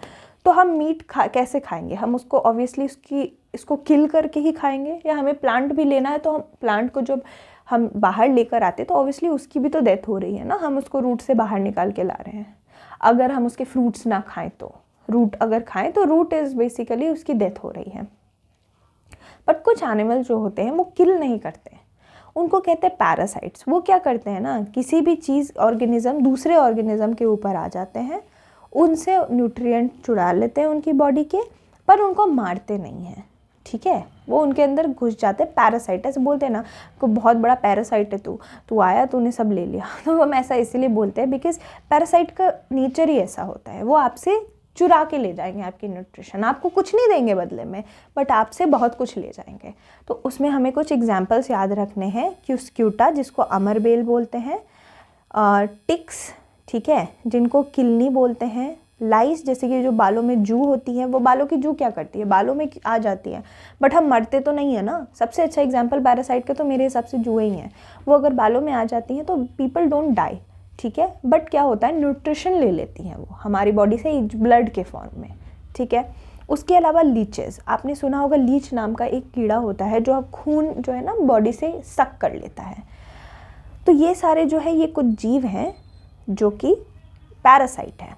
तो हम मीट कैसे खाएंगे, हम उसको ऑब्वियसली इसको किल करके ही खाएंगे, या हमें प्लांट भी लेना है तो हम प्लांट को जब हम बाहर लेकर आते तो ऑब्वियसली उसकी भी तो डेथ हो रही है ना, हम उसको रूट से बाहर निकाल के ला रहे हैं। अगर हम उसके फ्रूट्स ना खाएं तो, रूट अगर खाएं तो रूट इज़ बेसिकली उसकी डेथ हो रही है। बट कुछ एनिमल जो होते हैं वो किल नहीं करते, उनको कहते हैं पैरासाइट्स। वो क्या करते हैं ना, किसी भी चीज़ ऑर्गेनिज्म दूसरे ऑर्गेनिज्म के ऊपर आ जाते हैं, उनसे न्यूट्रिएंट चुरा लेते हैं उनकी बॉडी के, पर उनको मारते नहीं हैं, ठीक है। वो उनके अंदर घुस जाते हैं। पैरासाइट ऐसे बोलते हैं ना, को बहुत बड़ा पैरासाइट है तू आया तूने सब ले लिया। तो हम ऐसा इसीलिए बोलते हैं बिकॉज पैरासाइट का नेचर ही ऐसा होता है, वो आपसे चुरा के ले जाएंगे आपकी न्यूट्रिशन, आपको कुछ नहीं देंगे बदले में, बट आपसे बहुत कुछ ले जाएंगे। तो उसमें हमें कुछ एग्जाम्पल्स याद रखने हैं। क्यूस्क्यूटा जिसको अमरबेल बोलते हैं, टिक्स, ठीक है, जिनको किलनी बोलते हैं, लाइस जैसे कि जो बालों में जू होती है, वो बालों की जू क्या करती है, बालों में आ जाती है, बट हम मरते तो नहीं है ना। सबसे अच्छा एग्जाम्पल पैरासाइट का तो मेरे हिसाब से जूए ही हैं। वो अगर बालों में आ जाती हैं तो पीपल डोंट डाई, ठीक है, बट क्या होता है, न्यूट्रिशन ले लेती हैं वो हमारी बॉडी से ब्लड के फॉर्म में, ठीक है। उसके अलावा लीचेस, आपने सुना होगा, लीच नाम का एक कीड़ा होता है जो अब खून जो है ना बॉडी से सक कर लेता है। तो ये सारे जो है ये कुछ जीव हैं जो कि पैरासाइट है।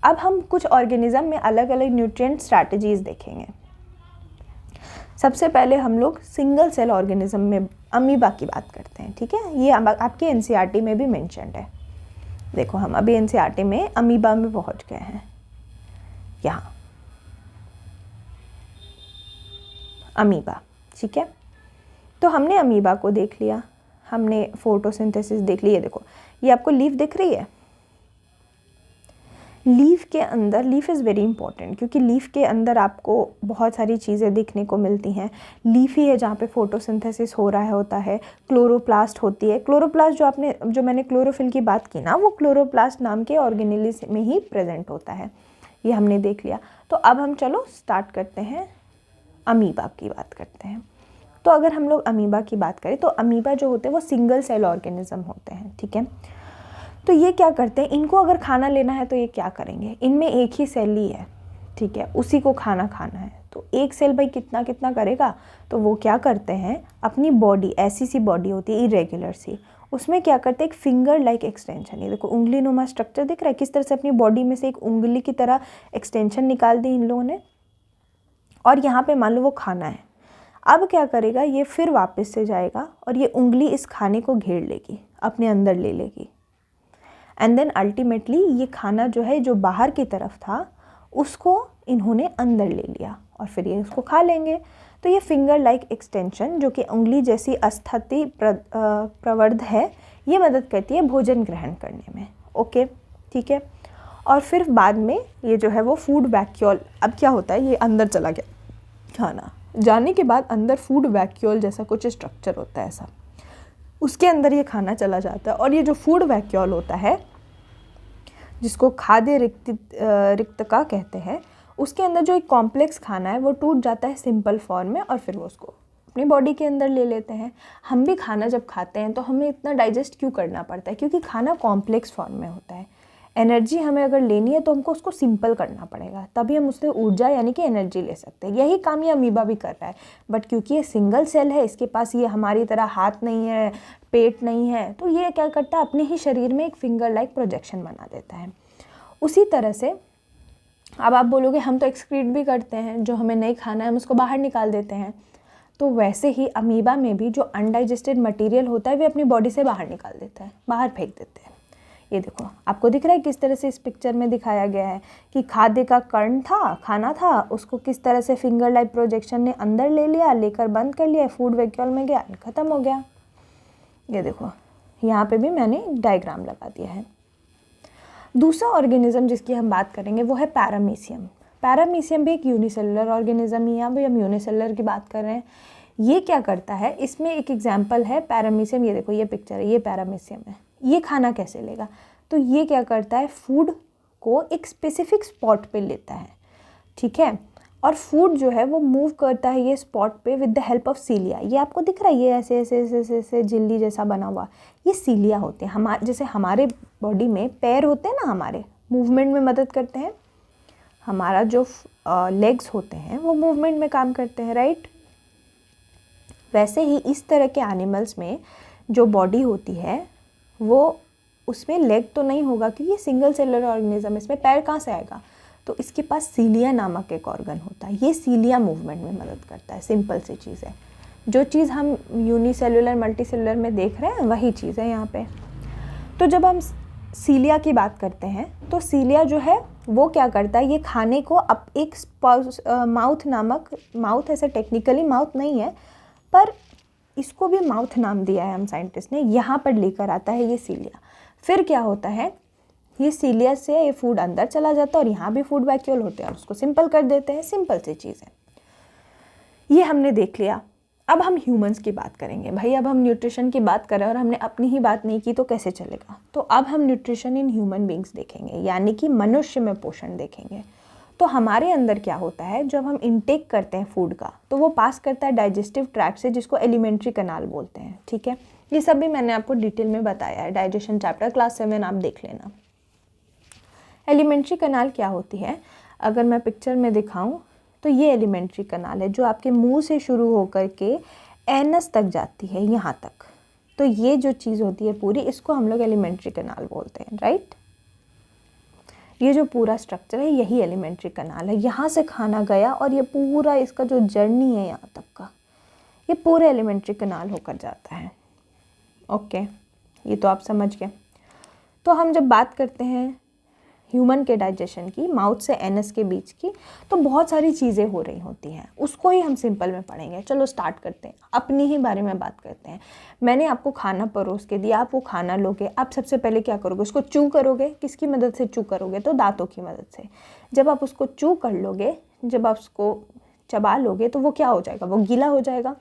अब हम कुछ ऑर्गेनिज्म में अलग अलग न्यूट्रिएंट स्ट्रैटेजीज देखेंगे। सबसे पहले हम लोग सिंगल सेल ऑर्गेनिज्म में अमीबा की बात करते हैं, ठीक है। ये आपके एनसीईआरटी में भी मेंशन्ड है। देखो हम अभी एनसीईआरटी में अमीबा में पहुंच गए हैं। यहाँ अमीबा, ठीक है। तो हमने अमीबा को देख लिया, हमने फोटोसिंथेसिस देख ली है। देखो ये आपको लीफ दिख रही है, लीफ के अंदर, लीफ इज़ वेरी इंपॉर्टेंट क्योंकि लीफ के अंदर आपको बहुत सारी चीज़ें दिखने को मिलती हैं। लीफ ही है जहाँ पे फोटोसिंथेसिस हो रहा होता है, क्लोरोप्लास्ट होती है। क्लोरोप्लास्ट जो मैंने क्लोरोफिल की बात की ना, वो क्लोरोप्लास्ट नाम के ऑर्गेनेली में ही प्रेजेंट होता है। ये हमने देख लिया। तो अब हम चलो स्टार्ट करते हैं अमीबा की बात करते हैं। तो अगर हम लोग अमीबा की बात करें तो अमीबा जो होते हैं वो सिंगल सेल ऑर्गेनिज्म होते हैं, ठीक है। तो ये क्या करते हैं, इनको अगर खाना लेना है तो ये क्या करेंगे, इनमें एक ही सेल ही है, ठीक है, उसी को खाना खाना है। तो एक सेल भाई कितना कितना करेगा, तो वो क्या करते हैं, अपनी बॉडी, ऐसी सी बॉडी होती है इरेगुलर सी, उसमें क्या करते हैं, एक फिंगर लाइक एक्सटेंशन, ये देखो उंगली नुमा स्ट्रक्चर दिख रहा है, किस तरह से अपनी बॉडी में से एक उंगली की तरह एक्सटेंशन निकाल दी इन लोगों ने, और यहाँ पे मान लो वो खाना है। अब क्या करेगा, ये फिर वापस से जाएगा और ये उंगली इस खाने को घेर लेगी, अपने अंदर ले लेगी, एंड देन अल्टीमेटली ये खाना जो है जो बाहर की तरफ था उसको इन्होंने अंदर ले लिया और फिर ये उसको खा लेंगे। तो ये फिंगर लाइक एक्सटेंशन जो कि उंगली जैसी अस्थति प्रवर्ध है, ये मदद करती है भोजन ग्रहण करने में। ओके, ठीक है। और फिर बाद में ये जो है वो फूड वैक्यूल, अब क्या होता है, ये अंदर चला गया खाना, जाने के बाद अंदर फूड वैक्यूल जैसा कुछ स्ट्रक्चर होता है ऐसा, उसके अंदर ये खाना चला जाता है। और ये जो फूड वैक्यूल होता है जिसको खाद्य रिक्तका कहते हैं, उसके अंदर जो एक कॉम्प्लेक्स खाना है वो टूट जाता है सिंपल फॉर्म में और फिर वो उसको अपनी बॉडी के अंदर ले लेते हैं। हम भी खाना जब खाते हैं तो हमें इतना डाइजेस्ट क्यों करना पड़ता है, क्योंकि खाना कॉम्प्लेक्स फॉर्म में होता है। एनर्जी हमें अगर लेनी है तो हमको उसको सिंपल करना पड़ेगा, तभी हम उससे ऊर्जा यानी कि एनर्जी ले सकते हैं। यही काम ये अमीबा भी कर रहा है, बट क्योंकि ये सिंगल सेल है, इसके पास ये हमारी तरह हाथ नहीं है, पेट नहीं है, तो ये क्या करता है, अपने ही शरीर में एक फिंगर लाइक प्रोजेक्शन बना देता है। उसी तरह से अब आप बोलोगे हम तो एक्सक्रीट भी करते हैं, जो हमें नहीं खाना है हम उसको बाहर निकाल देते हैं। तो वैसे ही अमीबा में भी जो अनडाइजेस्टेड मटेरियल होता है वे अपनी बॉडी से बाहर निकाल देता है, बाहर फेंक देते हैं। ये देखो आपको दिख रहा है किस तरह से इस पिक्चर में दिखाया गया है कि खाद्य का कण था, खाना था, उसको किस तरह से फिंगर लाइक प्रोजेक्शन ने अंदर ले लिया, लेकर बंद कर लिया, फूड वैक्यूल में गया, ख़त्म हो गया। ये देखो यहाँ पे भी मैंने डायग्राम लगा दिया है। दूसरा ऑर्गेनिज्म जिसकी हम बात करेंगे वो है पैरामीशियम। पैरामीशियम भी एक यूनिसेलुलर ऑर्गेनिज्म ही है, यहाँ भी हम यूनिसेलुलर की बात कर रहे हैं। ये क्या करता है, इसमें एक एग्जांपल है पैरामीशियम, ये देखो ये पिक्चर है, ये पैरामीशियम है। ये खाना कैसे लेगा, तो ये क्या करता है, फूड को एक स्पेसिफिक स्पॉट पे लेता है, ठीक है, और फूड जो है वो मूव करता है ये स्पॉट पे विद द हेल्प ऑफ सीलिया। ये आपको दिख रहा है, ये ऐसे ऐसे ऐसे ऐसे ऐसे झिल्ली जैसा बना हुआ, ये सीलिया होते हैं। जैसे हमारे बॉडी में पैर होते हैं ना, हमारे मूवमेंट में मदद करते हैं, हमारा जो लेग्स होते हैं वो मूवमेंट में काम करते हैं, राइट। वैसे ही इस तरह के एनिमल्स में जो बॉडी होती है वो, उसमें लेग तो नहीं होगा क्योंकि ये सिंगल सेलुलर ऑर्गेनिज्म, इसमें पैर कहाँ से आएगा, तो इसके पास सीलिया नामक एक ऑर्गन होता है। ये सीलिया मूवमेंट में मदद करता है। सिंपल सी चीज़ है, जो चीज़ हम यूनिसेलुलर मल्टीसेलुलर में देख रहे हैं वही चीज़ है यहाँ पे। तो जब हम सीलिया की बात करते हैं तो सीलिया जो है वो क्या करता है, ये खाने को अब एक माउथ नामक, माउथ ऐसे टेक्निकली माउथ नहीं है पर इसको भी माउथ नाम दिया है हम साइंटिस्ट ने, यहाँ पर लेकर आता है ये सीलिया। फिर क्या होता है, ये सीलिया से ये फूड अंदर चला जाता है और यहाँ भी फूड वैक्यूल होते हैं, उसको सिंपल कर देते हैं। सिंपल सी चीज़ है, ये हमने देख लिया। अब हम ह्यूमंस की बात करेंगे। भाई अब हम न्यूट्रिशन की बात करें और हमने अपनी ही बात नहीं की तो कैसे चलेगा, तो अब हम न्यूट्रिशन इन ह्यूमन बींग्स देखेंगे, यानी कि मनुष्य में पोषण देखेंगे। तो हमारे अंदर क्या होता है, जब हम इनटेक करते हैं फूड का तो वो पास करता है डाइजेस्टिव ट्रैक्ट से, जिसको एलिमेंट्री कनाल बोलते हैं, ठीक है। ये सब भी मैंने आपको डिटेल में बताया है, डाइजेशन चैप्टर क्लास 7 आप देख लेना। एलिमेंट्री कनाल क्या होती है, अगर मैं पिक्चर में दिखाऊं तो ये एलिमेंट्री कनाल है जो आपके मुंह से शुरू होकर के एनस तक जाती है, यहाँ तक। तो ये जो चीज़ होती है पूरी, इसको हम लोग एलिमेंट्री कनाल बोलते हैं, राइट। ये जो पूरा स्ट्रक्चर है यही एलिमेंट्री कनाल है। यहाँ से खाना गया और ये पूरा इसका जो जर्नी है यहाँ तक का, ये पूरे एलिमेंट्री कनाल होकर जाता है। ओके, ये तो आप समझ गए। तो हम जब बात करते हैं ह्यूमन के डाइजेशन की, माउथ से एनस के बीच की, तो बहुत सारी चीज़ें हो रही होती हैं, उसको ही हम सिंपल में पढ़ेंगे। चलो स्टार्ट करते हैं, अपनी ही बारे में बात करते हैं। मैंने आपको खाना परोस के दिया, आप वो खाना लोगे, आप सबसे पहले क्या करोगे, उसको चू करोगे। किसकी मदद से चू करोगे, तो दांतों की मदद से। जब आप उसको चू कर लोगे, जब आप उसको चबा लोगे तो वो क्या हो जाएगा, वो गीला हो जाएगा।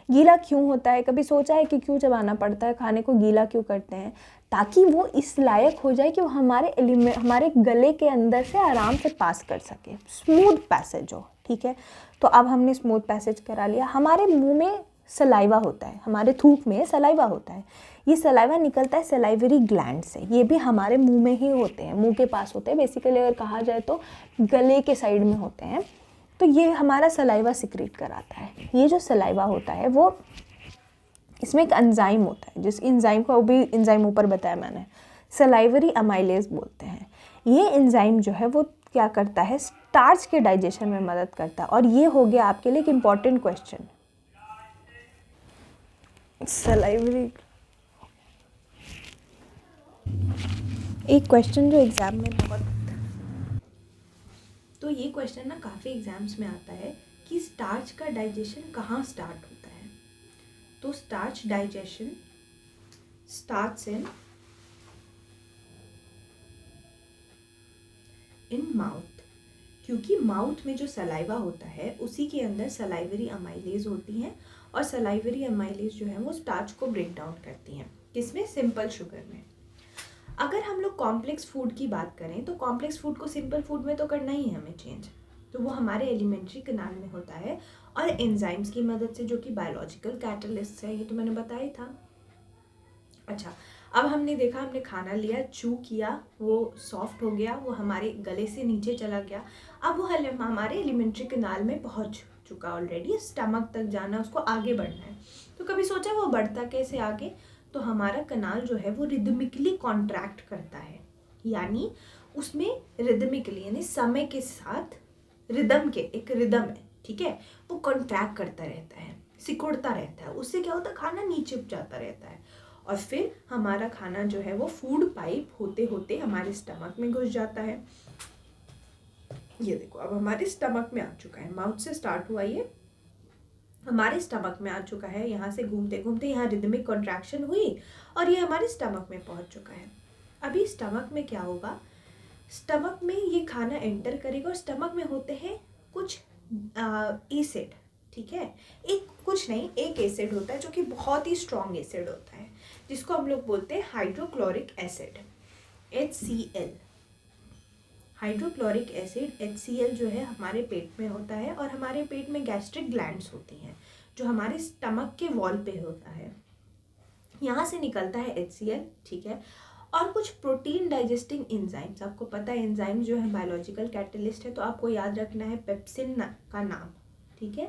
गीला क्यों होता है, कभी सोचा है कि क्यों चबाना पड़ता है, खाने को गीला क्यों करते हैं, ताकि वो इस लायक हो जाए कि वो हमारे गले के अंदर से आराम से पास कर सके, स्मूथ पैसेज हो, ठीक है। तो अब हमने स्मूथ पैसेज करा लिया। हमारे मुंह में सलाइवा होता है, हमारे थूक में सलाइवा होता है। ये सलाइवा निकलता है सलाइवरी ग्लैंड से। ये भी हमारे मुंह में ही होते हैं, मुंह के पास होते हैं। बेसिकली अगर कहा जाए तो गले के साइड में होते हैं। तो ये हमारा सलाइवा सिक्रीट कराता है। ये जो सलाइवा होता है वो, इसमें एक एंजाइम होता है, जिस एंजाइम को भी एंजाइम ऊपर बताया मैंने, सलाइवरी अमाइलेज बोलते हैं। ये एंजाइम जो है वो क्या करता है, स्टार्च के डाइजेशन में मदद करता है। और ये हो गया आपके लिए एक इम्पॉर्टेंट क्वेश्चन, सलाइवरी। एक क्वेश्चन जो एग्जाम में बहुत, तो ये क्वेश्चन ना काफ़ी एग्जाम्स में आता है कि स्टार्च का डाइजेशन कहाँ स्टार्ट होता है। तो starch digestion starts in mouth, क्योंकि माउथ में जो सलाइवा होता है उसी के अंदर सलाइवरी अमाइलेज होती हैं, और सलाइवरी अमाइलेज जो है वो स्टार्च को ब्रेक डाउन करती हैं। किसमें? सिंपल शुगर में। अगर हम लोग कॉम्प्लेक्स फूड की बात करें तो कॉम्प्लेक्स फूड को सिंपल फूड में तो करना ही है हमें चेंज, तो वो हमारे एलिमेंट्री कैनाल में होता है और एंजाइम्स की मदद से, जो कि बायोलॉजिकल कैटलिस्ट है, ये तो मैंने बताया ही था। अच्छा, अब हमने देखा, हमने खाना लिया, चू किया, वो सॉफ्ट हो गया, वो हमारे गले से नीचे चला गया। अब वो हमारे एलिमेंट्री कैनाल में पहुंच चुका ऑलरेडी, स्टमक तक जाना, उसको आगे बढ़ना है। तो कभी सोचा वो बढ़ता कैसे आगे? तो हमारा कनाल जो है वो रिदमिकली कॉन्ट्रैक्ट करता है, यानी उसमें रिदमिकली यानी समय के साथ रिदम के, एक रिदम है, ठीक है, वो कॉन्ट्रैक्ट करता रहता है, सिकुड़ता रहता है। उससे क्या होता है, खाना नीचे जाता रहता है और फिर हमारा खाना जो है वो फूड पाइप होते होते हमारे स्टमक में घुस जाता है। ये देखो, अब हमारे स्टमक में आ चुका है, माउथ से स्टार्ट हुआ, ये हमारे स्टमक में आ चुका है। यहाँ से घूमते घूमते यहाँ रिदमिक कॉन्ट्रैक्शन हुई और ये हमारे स्टमक में पहुँच चुका है। अभी स्टमक में क्या होगा, स्टमक में ये खाना एंटर करेगा और स्टमक में होते हैं कुछ एसिड, ठीक है, एक कुछ नहीं, एक एसिड होता है जो कि बहुत ही स्ट्रॉन्ग एसिड होता है, जिसको हम लोग बोलते हैं hydrochloric acid, HCl। Hydrochloric acid HCl जो है हमारे पेट में होता है, और हमारे पेट में गैस्ट्रिक ग्लैंड्स होती हैं जो हमारे स्टमक के वॉल पे होता है। यहाँ से निकलता है HCl, ठीक है, और कुछ प्रोटीन डाइजेस्टिंग एंजाइम्स। आपको पता है एंजाइम जो है बायोलॉजिकल कैटलिस्ट है, तो आपको याद रखना है पेप्सिन का नाम, ठीक है,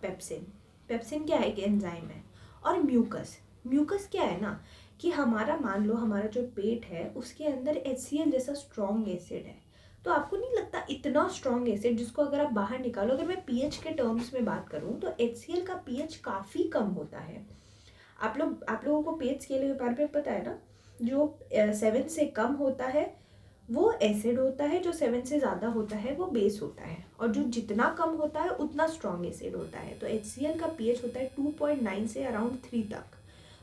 पेप्सिन। पेप्सिन क्या है कि एंजाइम है। और म्यूकस, म्यूकस क्या है ना कि हमारा, मान लो हमारा जो पेट है उसके अंदर HCl जैसा स्ट्रॉन्ग एसिड है, तो आपको नहीं लगता इतना स्ट्रॉन्ग एसिड जिसको अगर आप बाहर निकालो, अगर मैं पीएच के टर्म्स में बात करूँ तो HCl का पीएच काफ़ी कम होता है। आप लोगों को पीएच स्केल के बारे में पता है ना, जो 7 से कम होता है वो एसिड होता है, जो 7 से ज़्यादा होता है वो बेस होता है, और जो जितना कम होता है उतना स्ट्रॉन्ग एसिड होता है। तो HCl का पीएच होता है 2.9 से अराउंड 3 तक।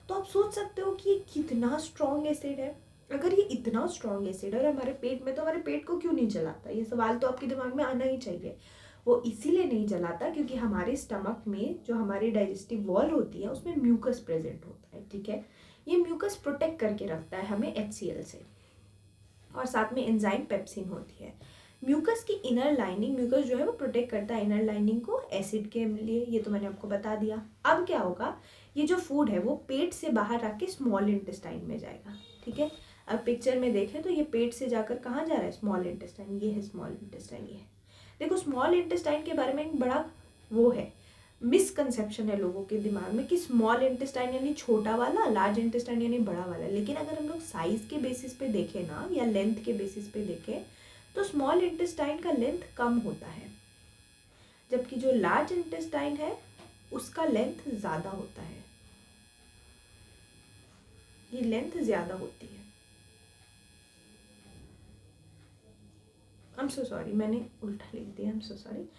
तो आप सोच सकते हो कि ये कितना स्ट्रॉन्ग एसिड है। अगर ये इतना स्ट्रॉन्ग एसिड है हमारे पेट में, तो हमारे पेट को क्यों नहीं जलाता? ये सवाल तो आपके दिमाग में आना ही चाहिए। वो इसीलिए नहीं जलाता क्योंकि हमारे स्टमक में जो हमारी डाइजेस्टिव वॉल होती है उसमें म्यूकस प्रेजेंट होता है, ठीक है। ये म्यूकस प्रोटेक्ट करके रखता है हमें HCl से, और साथ में एंजाइम पेप्सिन होती है। म्यूकस की इनर लाइनिंग, म्यूकस जो है वो प्रोटेक्ट करता है इनर लाइनिंग को एसिड के लिए, ये तो मैंने आपको बता दिया। अब क्या होगा, ये जो फूड है वो पेट से बाहर आके स्मॉल इंटेस्टाइन में जाएगा, ठीक है। अब पिक्चर में देखें तो ये पेट से जाकर कहाँ जा रहा है, स्मॉल इंटेस्टाइन, ये है स्मॉल इंटेस्टाइन। ये देखो, स्मॉल इंटेस्टाइन के बारे में एक बड़ा वो है, मिसकंसेप्शन है लोगों के दिमाग में कि स्मॉल इंटेस्टाइन यानी छोटा वाला, लार्ज इंटेस्टाइन यानी बड़ा वाला। लेकिन अगर हम लोग साइज के बेसिस पे देखें ना, या लेंथ के बेसिस पे देखें, तो स्मॉल इंटेस्टाइन का लेंथ कम होता है, जबकि जो लार्ज इंटेस्टाइन है उसका लेंथ ज़्यादा होता है। ये लेंथ ज़्यादा होती है। आई एम सो सॉरी, मैंने उल्टा लिख दिया, I am so sorry.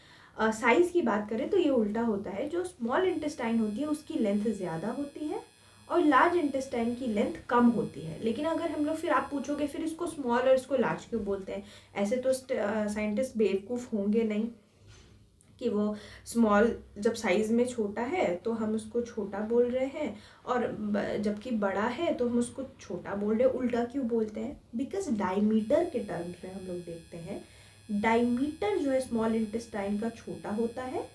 Size की बात करें तो ये उल्टा होता है, जो स्मॉल इंटेस्टाइन होती है उसकी लेंथ ज़्यादा होती है और लार्ज इंटेस्टाइन की लेंथ कम होती है। लेकिन अगर हम लोग, फिर आप पूछोगे फिर इसको स्मॉल और इसको लार्ज क्यों बोलते हैं, ऐसे तो साइंटिस्ट बेवकूफ़ होंगे नहीं कि वो स्मॉल जब साइज़ में छोटा है तो हम उसको छोटा बोल रहे हैं, और जबकि बड़ा है तो हम उसको छोटा बोल रहे हैं। उल्टा क्यों बोलते हैं? बिकॉज डायमीटर के टर्म्स में हम लोग देखते हैं डायमीटर जो है स्मॉल इंटेस्टाइन का छोटा होता है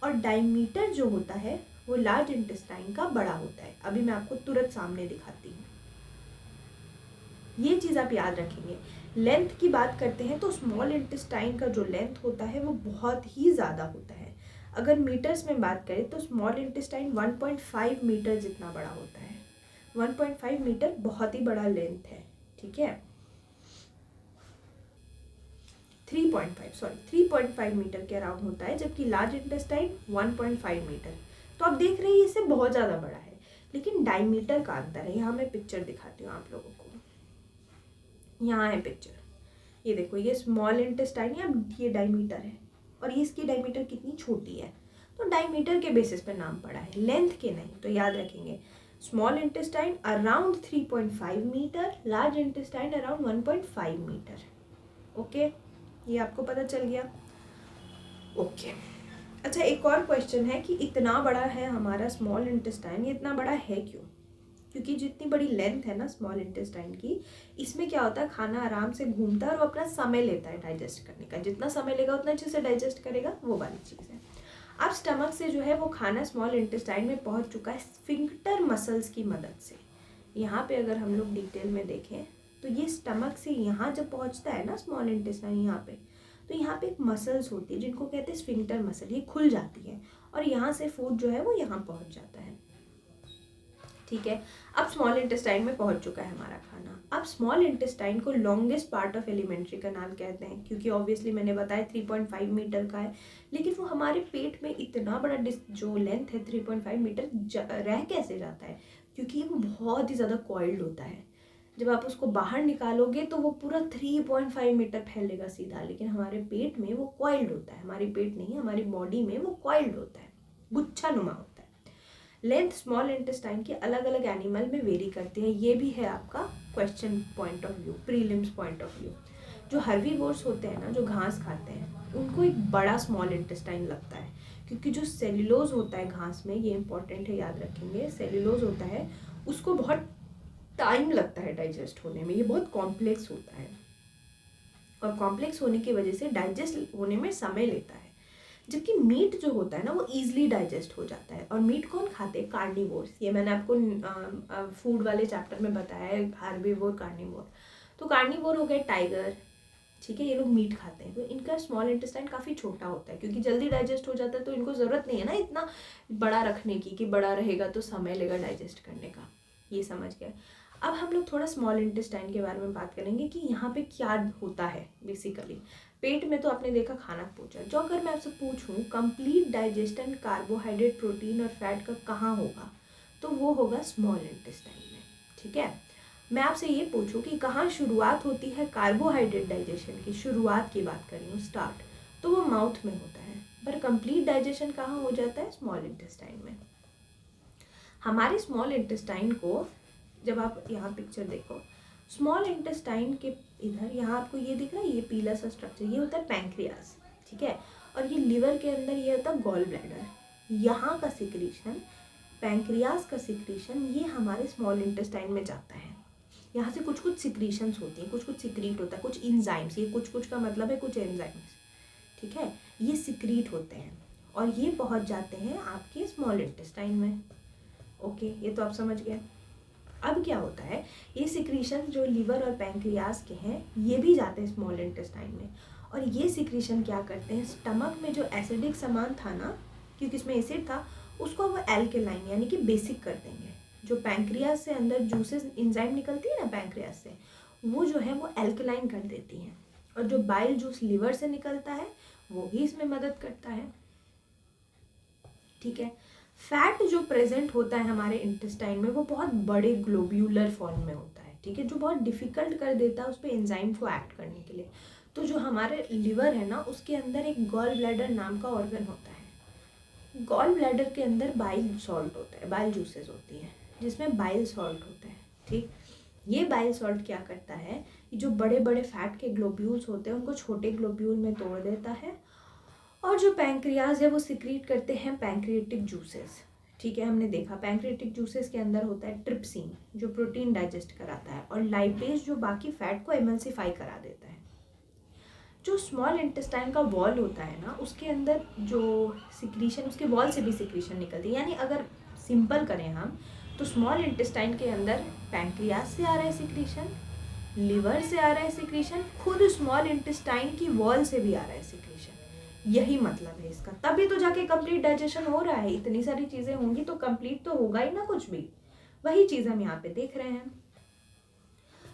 और डायमीटर जो होता है वो लार्ज इंटेस्टाइन का बड़ा होता है। अभी मैं आपको तुरंत सामने दिखाती हूँ, ये चीज़ आप याद रखेंगे। लेंथ की बात करते हैं तो स्मॉल इंटेस्टाइन का जो लेंथ होता है वो बहुत ही ज़्यादा होता है। अगर मीटर्स में बात करें तो स्मॉल इंटेस्टाइन 1.5 मीटर जितना बड़ा होता है। 1.5 मीटर बहुत ही बड़ा लेंथ है, ठीक है। 3.5 मीटर के अराउंड होता है, जबकि लार्ज इंटेस्टाइन 1.5 मीटर। तो आप देख रहे हैं इससे बहुत ज़्यादा बड़ा है, लेकिन डायमीटर का अंतर है। यहाँ मैं पिक्चर दिखाती हूँ आप लोगों को, यहाँ है पिक्चर, ये देखो, ये स्मॉल इंटेस्टाइन है, ये डायमीटर है और ये इसकी डायमीटर कितनी छोटी है। तो डायमीटर के बेसिस पे नाम पड़ा है, लेंथ के नहीं। तो याद रखेंगे small intestine around 3.5 metre, large intestine around 1.5 metre. Okay, ये आपको पता चल गया। ओके, अच्छा एक और क्वेश्चन है कि इतना बड़ा है हमारा स्मॉल इंटेस्टाइन, ये इतना बड़ा है क्यों? क्योंकि जितनी बड़ी लेंथ है ना स्मॉल इंटेस्टाइन की, इसमें क्या होता है, खाना आराम से घूमता है और वो अपना समय लेता है डाइजेस्ट करने का। जितना समय लेगा उतना अच्छे से डाइजेस्ट करेगा, वो वाली चीज़ है। अब स्टमक से जो है वो खाना स्मॉल इंटेस्टाइन में पहुंच चुका है स्फिंक्टर मसल्स की मदद से। यहाँ पे अगर हम लोग डिटेल में देखें तो ये स्टमक से यहाँ जब पहुँचता है ना स्मॉल इंटेस्टाइन यहाँ पे, तो यहाँ पे एक मसल्स होती है जिनको कहते हैं स्फिंक्टर मसल, ये खुल जाती है और यहाँ से फूड जो है वो यहाँ पहुँच जाता है, ठीक है। अब स्मॉल इंटेस्टाइन में पहुंच चुका है हमारा खाना। अब स्मॉल इंटेस्टाइन को longest part of alimentary canal कहते हैं, क्योंकि ऑब्वियसली मैंने बताया 3.5 मीटर का है, लेकिन वो हमारे पेट में इतना बड़ा जो लेंथ है 3.5 मीटर रह कैसे जाता है, क्योंकि वो बहुत ही ज़्यादा कॉइल्ड होता है। जब आप उसको बाहर निकालोगे तो वो पूरा 3.5 मीटर फैलेगा सीधा, लेकिन हमारे पेट में वो कॉइल्ड होता है। हमारी पेट नहीं, हमारी बॉडी में वो कॉइल्ड होता है, गुच्छा नुमा होता है। लेंथ स्मॉल इंटेस्टाइन के अलग अलग एनिमल में वेरी करती है। ये भी है आपका question point of view, prelims point of view. जो हर्बीवोर्स होते हैं ना, जो घास खाते हैं, उनको एक बड़ा स्मॉल इंटेस्टाइन लगता है, क्योंकि जो सेल्यूलोज होता है घास में, ये इंपॉर्टेंट है, याद रखेंगे, सेल्यूलोज होता है, उसको बहुत टाइम लगता है डाइजेस्ट होने में। ये बहुत कॉम्प्लेक्स होता है और कॉम्प्लेक्स होने की वजह से डाइजेस्ट होने में समय लेता है। जबकि मीट जो होता है ना वो ईजिली डाइजेस्ट हो जाता है। और मीट कौन खाते हैं? कार्निवोर्स। ये मैंने आपको फूड वाले चैप्टर में बताया है, हार्बीवोर, कार्निवोर। तो कार्निवोर हो गए टाइगर, ठीक है, ये लोग मीट खाते हैं, तो इनका स्मॉल इंटेस्टाइन काफ़ी छोटा होता है, क्योंकि जल्दी डाइजेस्ट हो जाता है, तो इनको ज़रूरत नहीं है ना इतना बड़ा रखने की, कि बड़ा रहेगा तो समय लेगा डाइजेस्ट करने का। ये समझ गए। अब हम लोग थोड़ा स्मॉल इंटेस्टाइन के बारे में बात करेंगे कि यहाँ पे क्या होता है बेसिकली। पेट में तो आपने देखा खाना पहुँचा, जो अगर मैं आपसे पूछूं कंप्लीट डाइजेशन कार्बोहाइड्रेट, प्रोटीन और फैट का कहाँ होगा, तो वो होगा स्मॉल इंटेस्टाइन में, ठीक है। मैं आपसे ये पूछूं कि कहाँ शुरुआत होती है कार्बोहाइड्रेट डाइजेशन की, शुरुआत की बात करी हूँ, स्टार्ट, तो वो माउथ में होता है, पर कंप्लीट डाइजेशन कहाँ हो जाता है? स्मॉल इंटेस्टाइन में। हमारे स्मॉल इंटेस्टाइन को जब आप यहाँ पिक्चर देखो, स्मॉल इंटेस्टाइन के इधर यहाँ आपको ये दिख रहा है, ये पीला सा स्ट्रक्चर, ये होता है पैंक्रियास, ठीक है। और ये लिवर के अंदर ये होता है गॉल ब्लैडर। यहाँ का सिक्रीशन, पैंक्रियास का सिक्रीशन, ये हमारे स्मॉल इंटेस्टाइन में जाता है। यहाँ से कुछ कुछ सिक्रीशंस होती हैं, कुछ कुछ सिक्रीट होता है, कुछ इंजाइम्स, ये कुछ कुछ का मतलब है कुछ एंजाइम्स, ठीक है, ये सिक्रीट होते हैं और ये पहुँच जाते हैं आपके स्मॉल इंटेस्टाइन में। ओके, ये तो आप समझ गए। अब क्या होता है, ये सिक्रीशन जो लिवर और पैंक्रियास के हैं, ये भी जाते हैं स्मॉल इंटेस्टाइन में, और ये सिक्रीशन क्या करते हैं, स्टमक में जो एसिडिक सामान था ना, क्योंकि इसमें एसिड था, उसको वो एल्केलाइन यानी कि बेसिक कर देंगे। जो पैंक्रियास से अंदर जूसेस इंजाइम निकलती है ना पैंक्रियास से, वो जो है वो एल्केलाइन कर देती हैं, और जो बाइल जूस लिवर से निकलता है वो भी इसमें मदद करता है, ठीक है। फैट जो प्रेजेंट होता है हमारे इंटेस्टाइन में, वो बहुत बड़े ग्लोब्यूलर फॉर्म में होता है, ठीक है, जो बहुत डिफ़िकल्ट कर देता है उस पर एंजाइम को एक्ट करने के लिए। तो जो हमारे लिवर है ना, उसके अंदर एक गॉल ब्लैडर नाम का ऑर्गन होता है। गॉल ब्लैडर के अंदर बाइल सॉल्ट होता है, बाइल जूसेस होती हैं जिसमें बाइल सॉल्ट होता है, ठीक। ये बाइल सॉल्ट क्या करता है, जो बड़े बड़े फैट के ग्लोब्यूल्स होते हैं उनको छोटे ग्लोब्यूल में तोड़ देता है, और जो पैंक्रियाज है वो सिक्रीट करते हैं पैंक्रियाटिक जूसेस, ठीक है। हमने देखा पैंक्रियाटिक जूसेस के अंदर होता है ट्रिप्सिन, जो प्रोटीन डाइजेस्ट कराता है, और लाइपेज जो बाकी फैट को एमल्सिफाई करा देता है। जो स्मॉल इंटेस्टाइन का वॉल होता है ना, उसके अंदर जो सिक्रीशन, उसके वॉल से भी सिक्रीशन निकलती है। यानी अगर सिंपल करें हम तो स्मॉल इंटेस्टाइन के अंदर पैंक्रियाज से आ रहा है सिक्रीशन, लिवर से आ रहा है सिक्रीशन, खुद स्मॉल इंटेस्टाइन की वॉल से भी आ रहा है सिक्रीशन। यही मतलब है इसका, तभी तो जाके कंप्लीट डाइजेशन हो रहा है। इतनी सारी चीज़ें होंगी तो कंप्लीट तो होगा ही ना कुछ भी। वही चीज़ हम यहाँ पे देख रहे हैं।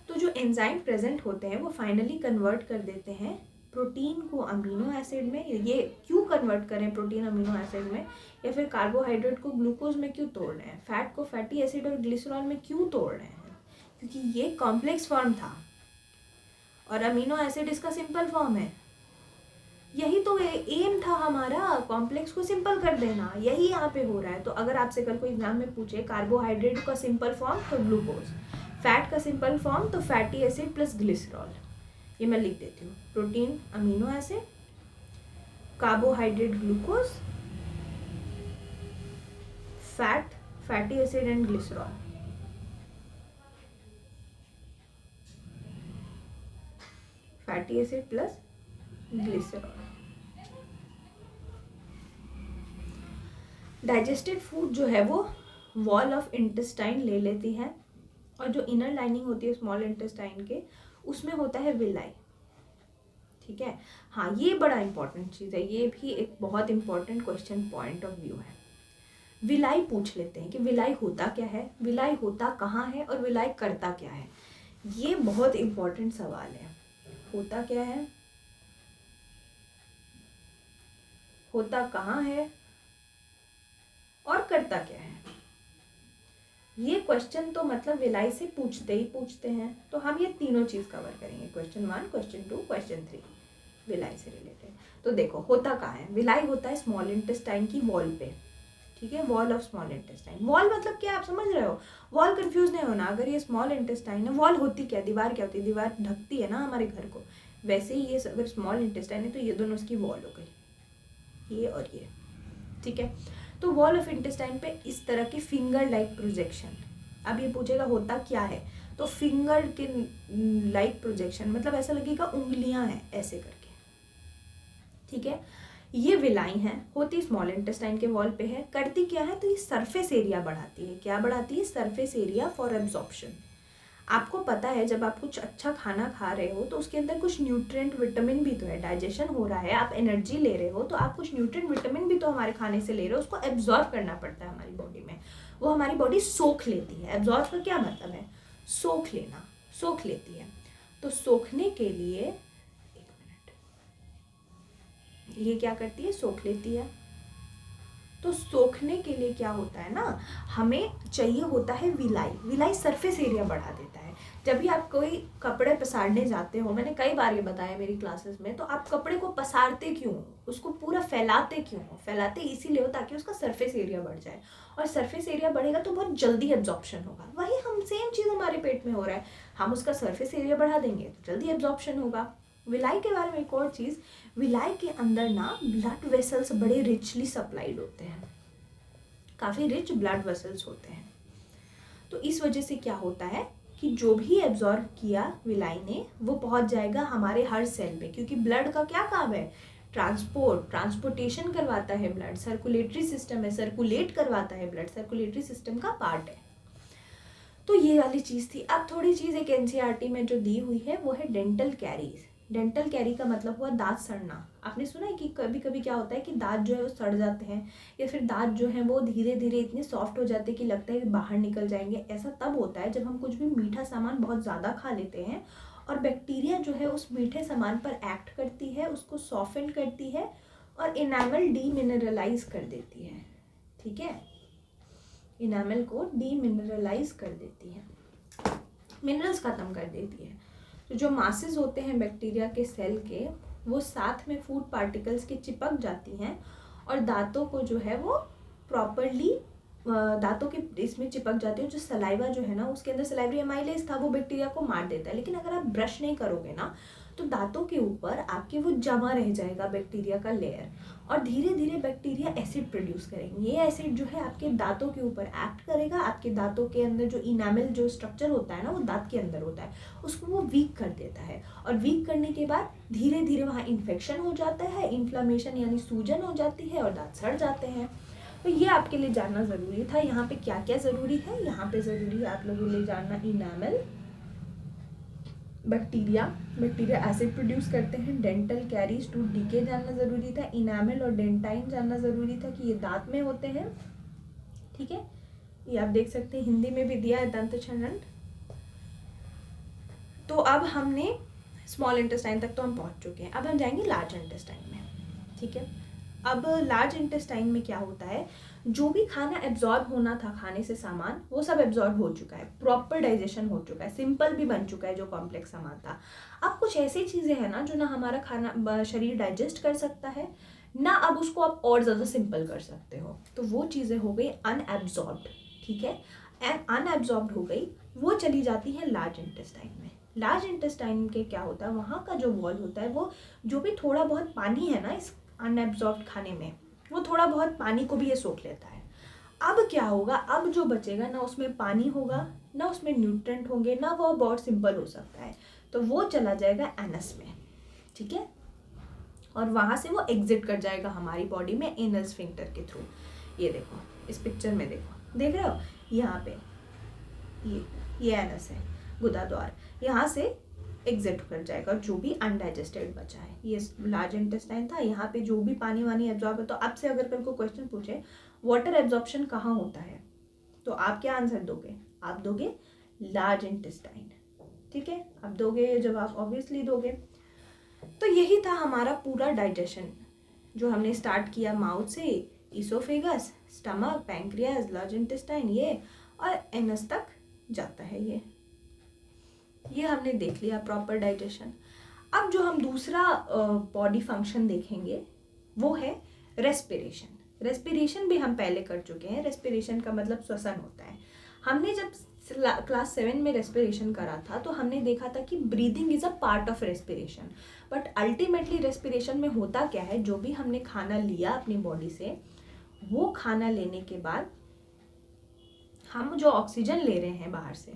तो जो एंजाइम प्रेजेंट होते हैं वो फाइनली कन्वर्ट कर देते हैं प्रोटीन को अमीनो एसिड में। ये क्यों कन्वर्ट करें प्रोटीन अमीनो एसिड में, या फिर कार्बोहाइड्रेट को ग्लूकोज में क्यों तोड़ रहे हैं, फैट को फैटी एसिड और ग्लिसरॉल में क्यों तोड़ रहे हैं, क्योंकि ये कॉम्प्लेक्स फॉर्म था और अमीनो एसिड इसका सिंपल फॉर्म है। यही तो एम था हमारा, कॉम्प्लेक्स को सिंपल कर देना। यही यहाँ पे हो रहा है। तो अगर आपसे कल को एग्जाम में पूछे कार्बोहाइड्रेट का सिंपल फॉर्म तो ग्लूकोज, फैट का सिंपल फॉर्म तो फैटी एसिड प्लस ग्लिसरॉल, ये मैं लिख देती हूँ। Protein amino acid, carbohydrate glucose, fat fatty acid and glycerol. Fatty acid plus glycerol. Digested food जो है वो वॉल ऑफ इंटेस्टाइन ले लेती है, और जो इनर लाइनिंग होती है स्मॉल इंटेस्टाइन के, उसमें होता है विलाई। ठीक है, हाँ ये बड़ा इंपॉर्टेंट चीज़ है, ये भी एक बहुत important question point of view है। विलाई पूछ लेते हैं कि विलाई होता क्या है, विलाई होता कहाँ है और विलाई करता क्या है। ये बहुत इंपॉर्टेंट सवाल है। होता क्या है, होता कहाँ है और करता क्या है। ये क्वेश्चन तो मतलब विलाई से पूछते ही पूछते हैं। तो हम ये तीनों चीज़ कवर करेंगे, क्वेश्चन 1, क्वेश्चन 2, क्वेश्चन 3, विलाई से रिलेटेड। तो देखो होता कहाँ है, विलाई होता है स्मॉल इंटेस्टाइन की वॉल पे। ठीक है, wall of small intestine. Wall मतलब क्या, आप समझ रहे हो? वॉल कंफ्यूज नहीं होना। अगर ये स्मॉल इंटेस्टाइन है, वॉल होती क्या, दीवार क्या होती है, दीवार ढकती है ना हमारे घर को, वैसे ही ये अगर स्मॉल इंटेस्टाइन है तो ये दोनों उसकी वॉल हो गई, ये और ये। ठीक है, तो वॉल ऑफ इंटेस्टाइन पे इस तरह की फिंगर लाइक प्रोजेक्शन। अब ये पूछेगा होता क्या है, तो फिंगर के लाइक प्रोजेक्शन मतलब ऐसा लगेगा उंगलियां हैं ऐसे करके। ठीक है, ये विलाई हैं, होती स्मॉल इंटेस्टाइन के वॉल पे है। करती क्या है, तो ये सरफेस एरिया बढ़ाती है। क्या बढ़ाती है? Surface area for absorption. आपको पता है जब आप कुछ अच्छा खाना खा रहे हो तो उसके अंदर कुछ न्यूट्रिएंट विटामिन भी तो है, डाइजेशन हो रहा है, आप एनर्जी ले रहे हो, तो आप कुछ न्यूट्रिएंट विटामिन भी तो हमारे खाने से ले रहे हो, उसको एब्जॉर्ब करना पड़ता है हमारी बॉडी में। वो हमारी बॉडी सोख लेती है। एब्जॉर्ब का क्या मतलब है? सोख लेना, सोख लेती है। तो सोखने के लिए, एक मिनट, ये क्या करती है? सोख लेती है। तो सोखने के लिए क्या होता है ना, हमें चाहिए होता है विलाई। विलाई सरफेस एरिया बढ़ा देता है। जब भी आप कोई कपड़े पसारने जाते हो, मैंने कई बार ये बताया मेरी क्लासेस में, तो आप कपड़े को पसारते क्यों हो, उसको पूरा फैलाते क्यों हो? फैलाते इसीलिए हो ताकि उसका सरफेस एरिया बढ़ जाए, और सरफेस एरिया बढ़ेगा तो बहुत जल्दी एब्जॉर्प्शन होगा। वही हम सेम चीज़ हमारे पेट में हो रहा है, हम उसका सरफेस एरिया बढ़ा देंगे तो जल्दी एब्जॉर्प्शन होगा। विलाई के बारे में एक और चीज़, विलाई के अंदर ना ब्लड वेसल्स बड़े रिचली सप्लाइड होते हैं, काफ़ी रिच ब्लड वेसल्स होते हैं। तो इस वजह से क्या होता है कि जो भी एब्जॉर्ब किया विलाई ने वो पहुंच जाएगा हमारे हर सेल में, क्योंकि ब्लड का क्या काम है? ट्रांसपोर्टेशन करवाता है ब्लड, सर्कुलेटरी सिस्टम है, सर्कुलेट करवाता है ब्लड, सर्कुलेटरी सिस्टम का पार्ट है। तो ये वाली चीज़ थी। अब थोड़ी चीज़ एक एनसीईआरटी में जो दी हुई है वो है डेंटल कैरीज। डेंटल कैरी का मतलब हुआ दांत सड़ना। आपने सुना है कि कभी कभी क्या होता है कि दांत जो है वो सड़ जाते हैं, या फिर दांत जो है वो धीरे धीरे इतने सॉफ्ट हो जाते हैं कि लगता है कि बाहर निकल जाएंगे। ऐसा तब होता है जब हम कुछ भी मीठा सामान बहुत ज़्यादा खा लेते हैं और बैक्टीरिया जो है उस मीठे सामान पर एक्ट करती है, उसको सॉफ्टन करती है और इनामल डीमिनरलाइज कर देती है। ठीक है, इनामल को डीमिनरलाइज कर देती है, मिनरल्स ख़त्म कर देती है। तो जो मासेस होते हैं बैक्टीरिया के सेल के, वो साथ में फूड पार्टिकल्स के चिपक जाती हैं और दांतों को जो है वो प्रॉपरली दांतों के इसमें चिपक जाती है, जो सलाइवा जो है ना उसके अंदर सलाइवरी एमाइलेज था, वो बैक्टीरिया को मार देता है। लेकिन अगर आप ब्रश नहीं करोगे ना तो दांतों के ऊपर आपके वो जमा रह जाएगा बैक्टीरिया का लेयर, और धीरे धीरे बैक्टीरिया एसिड प्रोड्यूस करेंगे। ये एसिड जो है आपके दांतों के ऊपर एक्ट करेगा, आपके दांतों के अंदर जो इनामिल जो स्ट्रक्चर होता है ना वो दांत के अंदर होता है, उसको वो वीक कर देता है। और वीक करने के बाद धीरे धीरे वहाँ इन्फेक्शन हो जाता है, इन्फ्लामेशन यानी सूजन हो जाती है और दांत सड़ जाते हैं। तो ये आपके लिए जानना ज़रूरी था। यहाँ पे क्या क्या ज़रूरी है, यहाँ पे ज़रूरी है आप लोगों के लिए जानना इनामल, बैक्टीरिया एसिड प्रोड्यूस करते हैं, डेंटल कैरीज टू डीके जानना ज़रूरी था, इनामल और डेंटाइन जानना ज़रूरी था कि ये दांत में होते हैं। ठीक है, ये आप देख सकते हैं हिंदी में भी दिया है दंत छंदन। तो अब हमने स्मॉल इंटेस्टाइन तक तो हम पहुंच चुके हैं, अब हम जाएंगे लार्ज इंटेस्टाइन में। ठीक है, अब लार्ज इंटेस्टाइन में क्या होता है, जो भी खाना एब्जॉर्ब होना था खाने से सामान वो सब एब्जॉर्ब हो चुका है, प्रॉपर डाइजेशन हो चुका है, सिंपल भी बन चुका है जो कॉम्प्लेक्स सामान था। अब कुछ ऐसी चीज़ें हैं ना जो ना हमारा खाना शरीर डाइजेस्ट कर सकता है ना अब उसको आप और ज़्यादा सिंपल कर सकते हो, तो वो चीज़ें हो गई अनएब्जॉर्ब्ड। ठीक है, एंड अनएब्जॉर्ब्ड हो गई, वो चली जाती है लार्ज इंटेस्टाइन में। लार्ज इंटेस्टाइन के क्या होता है, वहाँ का जो वॉल होता है वो जो भी थोड़ा बहुत पानी है ना इस अनएब्जॉर्ब्ड खाने में, वो थोड़ा बहुत पानी को भी ये सोख लेता है। अब क्या होगा, अब जो बचेगा ना उसमें पानी होगा ना उसमें न्यूट्रेंट होंगे ना वो बहुत सिंपल हो सकता है, तो वो चला जाएगा एनस में। ठीक है, और वहाँ से वो एग्जिट कर जाएगा हमारी बॉडी में एनल स्फिंक्टर के थ्रू। ये देखो इस पिक्चर में, देखो देख रहे हो यहाँ पे ये एनस है, गुदा द्वार, यहाँ से एग्जिट कर जाएगा जो भी अनडाइजेस्टेड बचा है। ये लार्ज इंटेस्टाइन था, यहाँ पे जो भी पानी वानी एब्जॉर्ब है। तो आपसे अगर कल को क्वेश्चन पूछे वाटर एब्जॉर्प्शन कहाँ होता है तो आप क्या आंसर दोगे, आप दोगे लार्ज इंटेस्टाइन। ठीक है, आप दोगे जब आप ऑब्वियसली दोगे। तो यही था हमारा पूरा डाइजेशन जो हमने स्टार्ट किया माउथ से, oesophagus, stomach, pancreas, large intestine ये, और एनस तक जाता है ये हमने देख लिया प्रॉपर डाइजेशन। अब जो हम दूसरा बॉडी फंक्शन देखेंगे वो है रेस्पिरेशन। रेस्पिरेशन भी हम पहले कर चुके हैं, रेस्पिरेशन का मतलब श्वसन होता है। हमने जब क्लास 7 में रेस्पिरेशन करा था तो हमने देखा था कि breathing is a part of respiration, but ultimately respiration में होता क्या है, जो भी हमने खाना लिया अपनी बॉडी से, वो खाना लेने के बाद हम जो ऑक्सीजन ले रहे हैं बाहर से,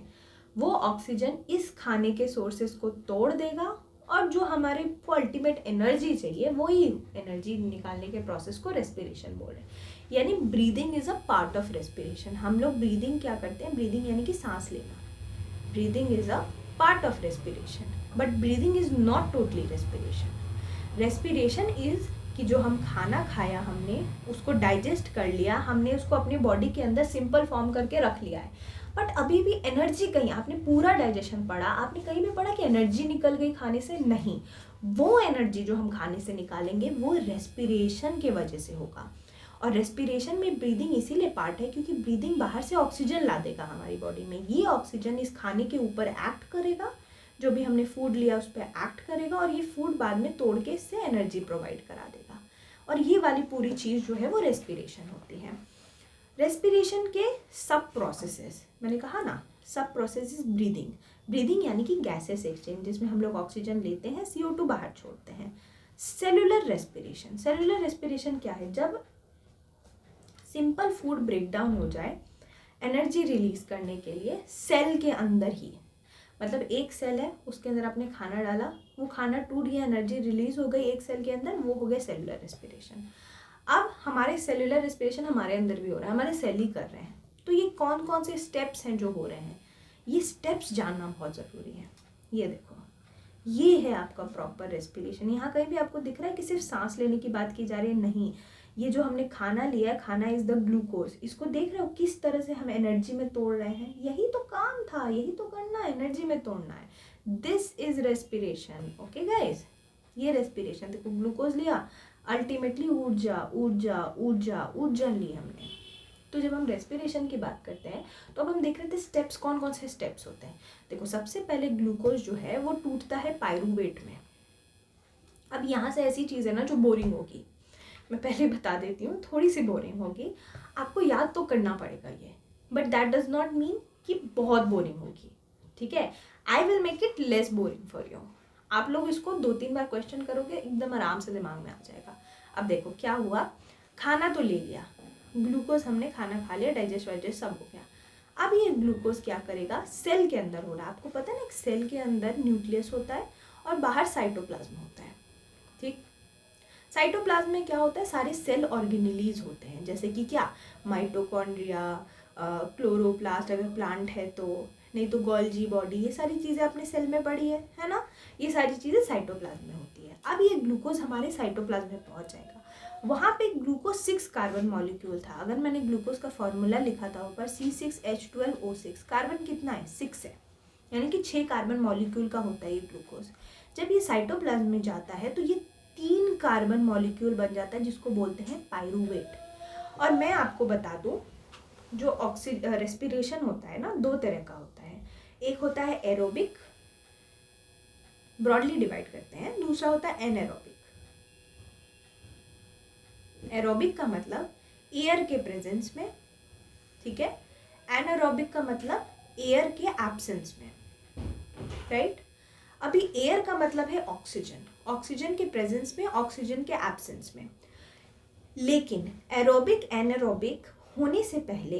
वो ऑक्सीजन इस खाने के सोर्सेज को तोड़ देगा और जो हमारे को अल्टीमेट एनर्जी चाहिए वही एनर्जी निकालने के प्रोसेस को रेस्पिरेशन बोल रहे हैं। यानी breathing is a part of respiration. हम लोग ब्रीदिंग क्या करते हैं, ब्रीदिंग यानी कि सांस लेना, breathing is a part of respiration, but breathing is not totally respiration. Respiration is कि जो हम खाना खाया हमने उसको डाइजेस्ट कर लिया, हमने उसको अपनी बॉडी के अंदर सिंपल फॉर्म करके रख लिया है, बट अभी भी एनर्जी कहीं, आपने पूरा डाइजेशन पढ़ा, आपने कहीं भी पढ़ा कि एनर्जी निकल गई खाने से, नहीं। वो एनर्जी जो हम खाने से निकालेंगे वो रेस्पिरेशन के वजह से होगा। और रेस्पिरेशन में ब्रीदिंग इसीलिए पार्ट है क्योंकि ब्रीदिंग बाहर से ऑक्सीजन ला देगा हमारी बॉडी में, ये ऑक्सीजन इस खाने के ऊपर एक्ट करेगा, जो भी हमने फूड लिया उस पर एक्ट करेगा और ये फूड बाद में तोड़ के इससे एनर्जी प्रोवाइड करा देगा। और ये वाली पूरी चीज़ जो है वो रेस्पिरेशन होती है। रेस्पिरेशन के सब प्रोसेसेस, मैंने कहा ना सब प्रोसेस ब्रीदिंग, ब्रीदिंग यानी कि गैसेस एक्सचेंज, जिसमें हम लोग ऑक्सीजन लेते हैं, CO2 बाहर छोड़ते हैं। सेलुलर रेस्पिरेशन, सेलुलर रेस्पिरेशन क्या है, जब सिंपल फूड ब्रेक डाउन हो जाए एनर्जी रिलीज करने के लिए सेल के अंदर ही, मतलब एक सेल है उसके अंदर आपने खाना डाला, वो खाना टूट गया, एनर्जी रिलीज हो गई एक सेल के अंदर, वो हो गया सेलुलर रेस्पिरेशन। अब हमारे सेलुलर रेस्पिरेशन हमारे अंदर भी हो रहा है, हमारे सेल ही कर रहे हैं। तो ये कौन कौन से स्टेप्स हैं जो हो रहे हैं, ये स्टेप्स जानना बहुत ज़रूरी है। ये देखो ये है आपका प्रॉपर रेस्पिरेशन। यहाँ कहीं भी आपको दिख रहा है कि सिर्फ सांस लेने की बात की जा रही है, नहीं, ये जो हमने खाना लिया है, खाना इज़ द ग्लूकोज, इसको देख रहे हो किस तरह से हम एनर्जी में तोड़ रहे हैं, यही तो काम था, यही तो करना है, एनर्जी में तोड़ना है। This is respiration. Okay guys, ये रेस्पिरेशन, देखो ग्लूकोज लिया, अल्टीमेटली ऊर्जा ऊर्जा ऊर्जा ऊर्जा ली हमने। तो जब हम रेस्पिरेशन की बात करते हैं तो अब हम देख रहे थे स्टेप्स, कौन कौन से स्टेप्स होते हैं। देखो सबसे पहले ग्लूकोज जो है वो टूटता है पायरूवेट में। अब यहाँ से ऐसी चीज़ है ना जो बोरिंग होगी, मैं पहले बता देती हूँ, थोड़ी सी बोरिंग होगी। आपको याद तो करना पड़ेगा ये, but that does not mean कि बहुत बोरिंग होगी, ठीक है। I will make it less boring for you. आप लोग इसको 2-3 बार क्वेश्चन करोगे, एकदम आराम से दिमाग में आ जाएगा। अब देखो क्या हुआ, खाना तो ले लिया, ग्लूकोज हमने खाना खा लिया, डाइजेस्ट वाइजेस्ट सब हो गया। अब ये ग्लूकोज क्या करेगा, सेल के अंदर हो रहा है। आपको पता है ना, एक सेल के अंदर न्यूक्लियस होता है और बाहर साइटोप्लाज्म होता है, ठीक। साइटोप्लाज्म में क्या होता है, सारे सेल ऑर्गेनेलीज होते हैं, जैसे कि क्या, माइटोकॉन्ड्रिया, क्लोरोप्लास्ट अगर प्लांट है तो, नहीं तो गोल्जी बॉडी, ये सारी चीज़ें अपने सेल में पड़ी है ना, ये सारी चीज़ें साइटोप्लाज्म में होती है। अब ये ग्लूकोज हमारे साइटोप्लाज्म में पहुंच जाएगा। वहाँ पे ग्लूकोज 6 कार्बन मॉलिक्यूल था। अगर मैंने ग्लूकोज का फॉर्मूला लिखा था ऊपर C6H12O6, कार्बन कितना है, 6 है, यानी कि 6 कार्बन मॉलिक्यूल का होता है ये ग्लूकोज। जब ये साइटोप्लाज्म में जाता है तो ये 3 कार्बन मॉलिक्यूल बन जाता है, जिसको बोलते हैं पाइरूवेट। और मैं आपको बता दूं, जो रेस्पिरेशन होता है ना, 2 तरह का होता है। एक होता है एरोबिक, ब्रॉडली डिवाइड करते हैं, दूसरा होता है एनारोबिक। एरोबिक का मतलब एयर के प्रेजेंस में, ठीक है। एनारोबिक का मतलब एयर के एब्सेंस में, राइट। अभी एयर का मतलब है ऑक्सीजन, ऑक्सीजन के प्रेजेंस में, ऑक्सीजन के एब्सेंस में। लेकिन एरोबिक एनारोबिक होने से पहले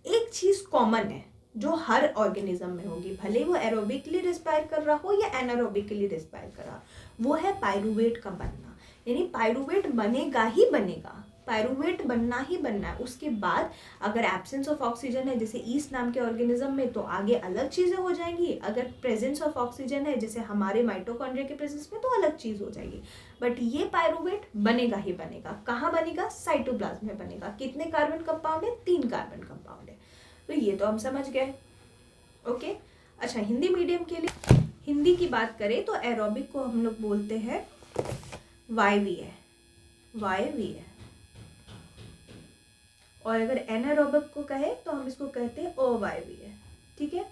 एक चीज़ कॉमन है जो हर ऑर्गेनिज्म में होगी, भले वो एरोबिकली रिस्पायर कर रहा हो या एनारोबिकली रिस्पायर कर रहा हो, वो है पाइरूवेट का बनना। यानी पाइरूवेट बनेगा ही बनेगा, पाइरूवेट बनना ही बनना है। उसके बाद अगर एब्सेंस ऑफ ऑक्सीजन है जैसे ईस्ट नाम के ऑर्गेनिज्म में, तो आगे अलग चीज़ें हो जाएंगी। अगर प्रेजेंस ऑफ ऑक्सीजन है जैसे हमारे माइटोकॉन्ड्रिया के प्रेजेंस में, तो अलग चीज़ हो जाएगी। बट ये पाइरूवेट बनेगा ही बनेगा। कहाँ बनेगा, साइटोप्लाज्म में बनेगा। कितने कार्बन कंपाउंड है, 3 कार्बन कंपाउंड है। तो ये तो हम समझ गए, ओके। अच्छा, हिंदी मीडियम के लिए हिंदी की बात करें तो एरोबिक को हम लोग बोलते हैं वायवीय, वायवीय। और अगर एनारोबिक को कहे तो हम इसको कहते हैं अवायवीय, ठीक है।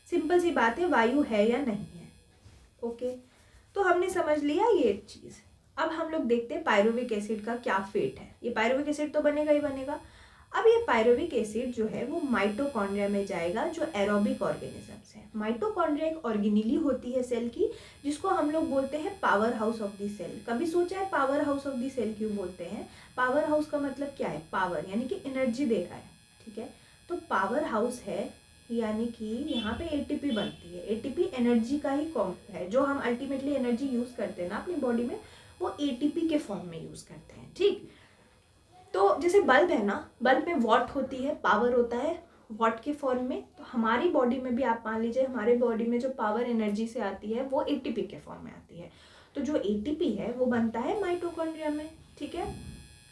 सिंपल सी बात है, वायु है या नहीं है, ओके। तो हमने समझ लिया ये चीज़। अब हम लोग देखते हैं पायरुविक एसिड का क्या फेट है। ये पायरुविक एसिड तो बनेगा ही बनेगा। अब ये पायरुविक एसिड जो है वो माइटोकॉन्ड्रिया में जाएगा, जो एरोबिक ऑर्गेनिजम्स है। माइटोकॉन्ड्रिया एक ऑर्गेनेली होती है सेल की, जिसको हम लोग बोलते हैं powerhouse of the cell. कभी सोचा है powerhouse of the cell क्यों बोलते हैं? पावर हाउस का मतलब क्या है, पावर यानी कि एनर्जी दे रहा है, ठीक है। तो पावर हाउस है, यानी कि यहाँ पे एटीपी बनती है। एटीपी एनर्जी का ही फॉर्म है, जो हम अल्टीमेटली एनर्जी यूज़ करते हैं ना अपनी बॉडी में, वो एटीपी के फॉर्म में यूज़ करते हैं, ठीक। तो जैसे बल्ब है ना, बल्ब में वॉट होती है, पावर होता है वॉट के फॉर्म में। तो हमारी बॉडी में भी आप मान लीजिए, हमारे बॉडी में जो पावर एनर्जी से आती है वो एटीपी के फॉर्म में आती है। तो जो एटीपी है वो बनता है माइटोकॉन्ड्रिया में, ठीक है।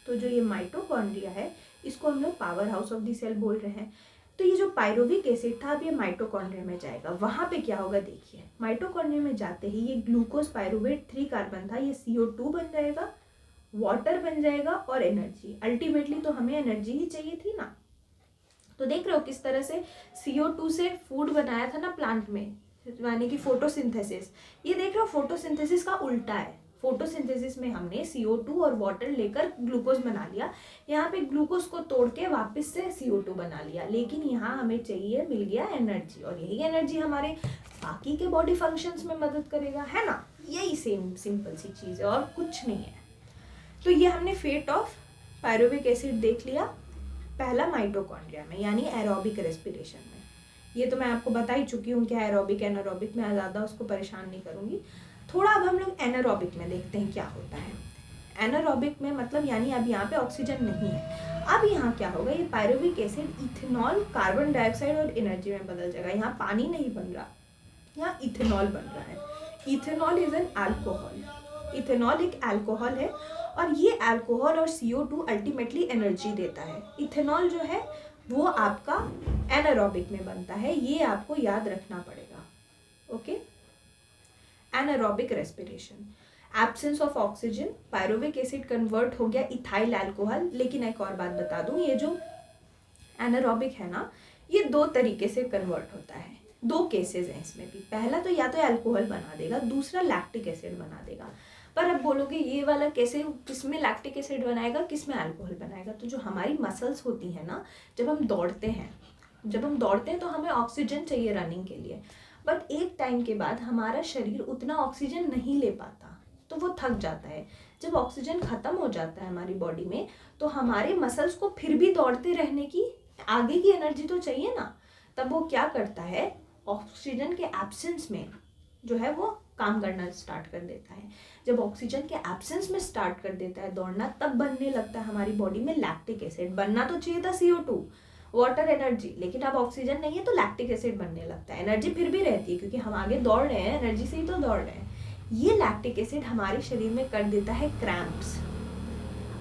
तो जो ये माइटोकॉन्ड्रिया है, इसको हम लोग powerhouse of the cell बोल रहे हैं। तो ये जो पायरुविक एसिड था, अब ये माइटोकॉन्ड्रिया में जाएगा। वहाँ पे क्या होगा देखिए, माइटोकॉन्ड्रिया में जाते ही ये ग्लूकोज पायरुवेट 3 कार्बन था, ये CO2 बन जाएगा, वाटर बन जाएगा और एनर्जी। अल्टीमेटली तो हमें एनर्जी ही चाहिए थी ना। तो देख रहे हो किस तरह से CO2 से फूड बनाया था ना प्लांट में, यानी कि फोटोसिंथेसिस। ये देख रहे हो फोटोसिंथेसिस का उल्टा है। फोटोसिंथेसिस में हमने CO2 और वाटर लेकर ग्लूकोज बना लिया, यहाँ पे ग्लूकोज को तोड़ के वापस से CO2 बना लिया। लेकिन यहाँ हमें चाहिए, मिल गया एनर्जी, और यही एनर्जी हमारे बाकी के बॉडी फंक्शंस में मदद करेगा, है ना। यही सेम सिंपल सी चीज़ है और कुछ नहीं है। तो ये हमने फेट ऑफ पायरुविक एसिड देख लिया, पहला माइटोकॉन्ड्रिया में यानी एरोबिक रेस्पिरेशन में। ये तो मैं आपको बता ही चुकी हूँ क्या एरोबिक एनारोबिक में, ज़्यादा उसको परेशान नहीं करूँगी। थोड़ा अब हम लोग एनारोबिक में देखते हैं क्या होता है। एनारोबिक में मतलब यानी अब यहाँ पे ऑक्सीजन नहीं है। अब यहाँ क्या होगा, ये pyruvic acid ethanol, carbon dioxide और एनर्जी में बदल जाएगा। यहाँ पानी नहीं बन रहा, यहाँ इथेनॉल बन रहा है। Ethanol is an alcohol. Ethanol एक अल्कोहल है और ये अल्कोहल और CO2 अल्टीमेटली एनर्जी देता है। इथेनॉल जो है वो आपका एनारोबिक में बनता है, ये आपको याद रखना पड़ेगा, okay. Anaerobic respiration, absence of oxygen, pyruvic acid convert हो गया इथाइल अल्कोहल। लेकिन एक और बात बता दूं, ये जो एनारोबिक है ना, ये 2 तरीके से कन्वर्ट होता है। 2 केसेस हैं इसमें भी। पहला तो या तो अल्कोहल बना देगा, दूसरा लैक्टिक एसिड बना देगा। पर अब बोलोगे ये वाला कैसे, किस में लैक्टिक एसिड बनाएगा, किस में अल्कोहल बनाएगा? तो जो हमारी मसल्स होती है ना, जब हम दौड़ते हैं तो हमें ऑक्सीजन चाहिए रनिंग के लिए, बट एक टाइम के बाद हमारा शरीर उतना ऑक्सीजन नहीं ले पाता, तो वो थक जाता है। जब ऑक्सीजन ख़त्म हो जाता है हमारी बॉडी में, तो हमारे मसल्स को फिर भी दौड़ते रहने की आगे की एनर्जी तो चाहिए ना। तब वो क्या करता है, ऑक्सीजन के एब्सेंस में जो है वो काम करना स्टार्ट कर देता है। जब ऑक्सीजन के एब्सेंस में स्टार्ट कर देता है दौड़ना, तब बनने लगता है हमारी बॉडी में लैक्टिक एसिड। बनना तो चाहिए था CO2, वाटर एनर्जी, लेकिन अब ऑक्सीजन नहीं है तो लैक्टिक एसिड बनने लगता है। एनर्जी फिर भी रहती है क्योंकि हम आगे दौड़ रहे हैं, एनर्जी से ही तो दौड़ रहे हैं। ये लैक्टिक एसिड हमारे शरीर में कर देता है क्रैम्प्स,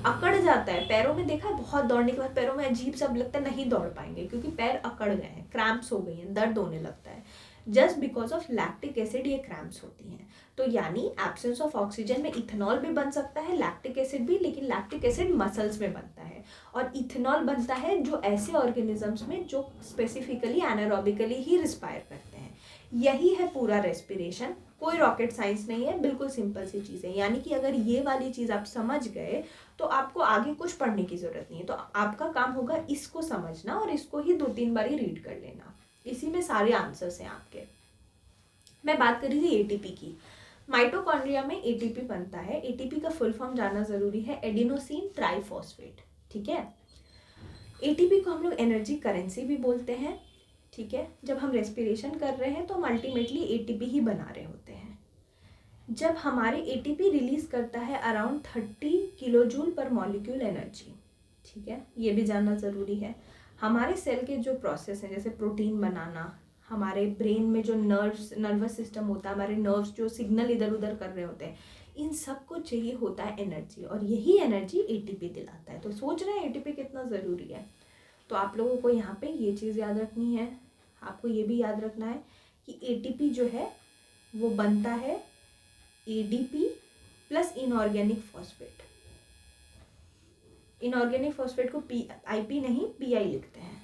अकड़ जाता है पैरों में। देखा है बहुत दौड़ने के बाद पैरों में अजीब सा लगता है, नहीं दौड़ पाएंगे क्योंकि पैर अकड़ गए हैं, क्रैम्प्स हो गई हैं, दर्द होने लगता है। Just because of lactic acid ये क्रैम्प्स होती हैं। तो यानी एब्सेंस ऑफ ऑक्सीजन में इथेनॉल भी बन सकता है, लैक्टिक एसिड भी, लेकिन लैक्टिक एसिड मसल्स में बनता है। और इथेनॉल बनता है जो ऐसे ऑर्गेनिजम्स में जो स्पेसिफिकली एनारोबिकली ही रिस्पायर करते हैं। यही है पूरा रेस्पिरेशन, कोई रॉकेट साइंस नहीं है, बिल्कुल सिंपल सी चीज़ है। यानी कि अगर ये वाली चीज़ आप समझ गए तो आपको आगे कुछ पढ़ने की ज़रूरत नहीं है। तो आपका काम होगा इसको समझना और इसको ही 2-3 बार ही रीड कर लेना, इसी में सारे आंसर्स हैं आपके। मैं बात कर रही थी ATP की। माइटोकॉन्ड्रिया में ATP बनता है। ATP का फुल फॉर्म जानना ज़रूरी है, एडिनोसिन ट्राइफॉस्फेट, ठीक है। ATP को हम लोग एनर्जी करेंसी भी बोलते हैं, ठीक है। जब हम रेस्पिरेशन कर रहे हैं तो हम अल्टीमेटली ATP ही बना रहे होते हैं। जब हमारे ATP रिलीज करता है अराउंड 30 किलोजूल पर मॉलिक्यूल एनर्जी, ठीक है, ये भी जानना ज़रूरी है। हमारे सेल के जो प्रोसेस हैं, जैसे प्रोटीन बनाना, हमारे ब्रेन में जो नर्वस सिस्टम होता है, हमारे नर्व्स जो सिग्नल इधर उधर कर रहे होते हैं, इन सब को चाहिए होता है एनर्जी, और यही एनर्जी ATP दिलाता है। तो सोच रहे हैं ATP कितना ज़रूरी है। तो आप लोगों को यहाँ पे ये चीज़ याद रखनी है, आपको ये भी याद रखना है कि ATP जो है वो बनता है ADP plus inorganic phosphate. Inorganic phosphate को IP नहीं PI लिखते हैं।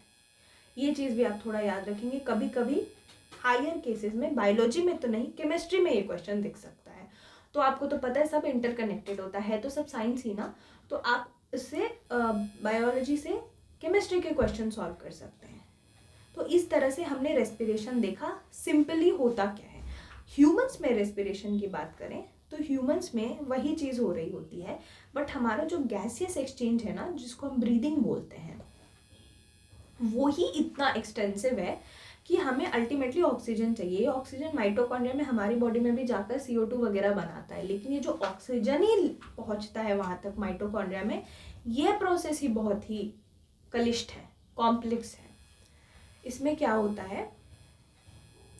ये चीज़ भी आप थोड़ा याद रखेंगे। कभी कभी हायर केसेस में, बायोलॉजी में तो नहीं, केमिस्ट्री में ये क्वेश्चन दिख सकता है। तो आपको तो पता है सब इंटरकनेक्टेड होता है, तो सब साइंस ही ना, तो आप इससे बायोलॉजी से केमिस्ट्री के क्वेश्चन सॉल्व कर सकते हैं। तो इस तरह से हमने रेस्पिरेशन देखा, सिंपली होता क्या है। ह्यूमंस में रेस्पिरेशन की बात करें तो ह्यूमंस में वही चीज़ हो रही होती है, बट हमारा जो गैसियस एक्सचेंज है ना, जिसको हम ब्रीदिंग बोलते हैं, वो ही इतना एक्सटेंसिव है कि हमें अल्टीमेटली ऑक्सीजन चाहिए। ऑक्सीजन माइटोकॉन्ड्रिया में हमारी बॉडी में भी जाकर CO2 वगैरह बनाता है, लेकिन ये जो ऑक्सीजन ही पहुंचता है वहाँ तक माइटोकॉन्ड्रिया में, ये प्रोसेस ही बहुत ही क्लिष्ट है, कॉम्प्लेक्स है। इसमें क्या होता है,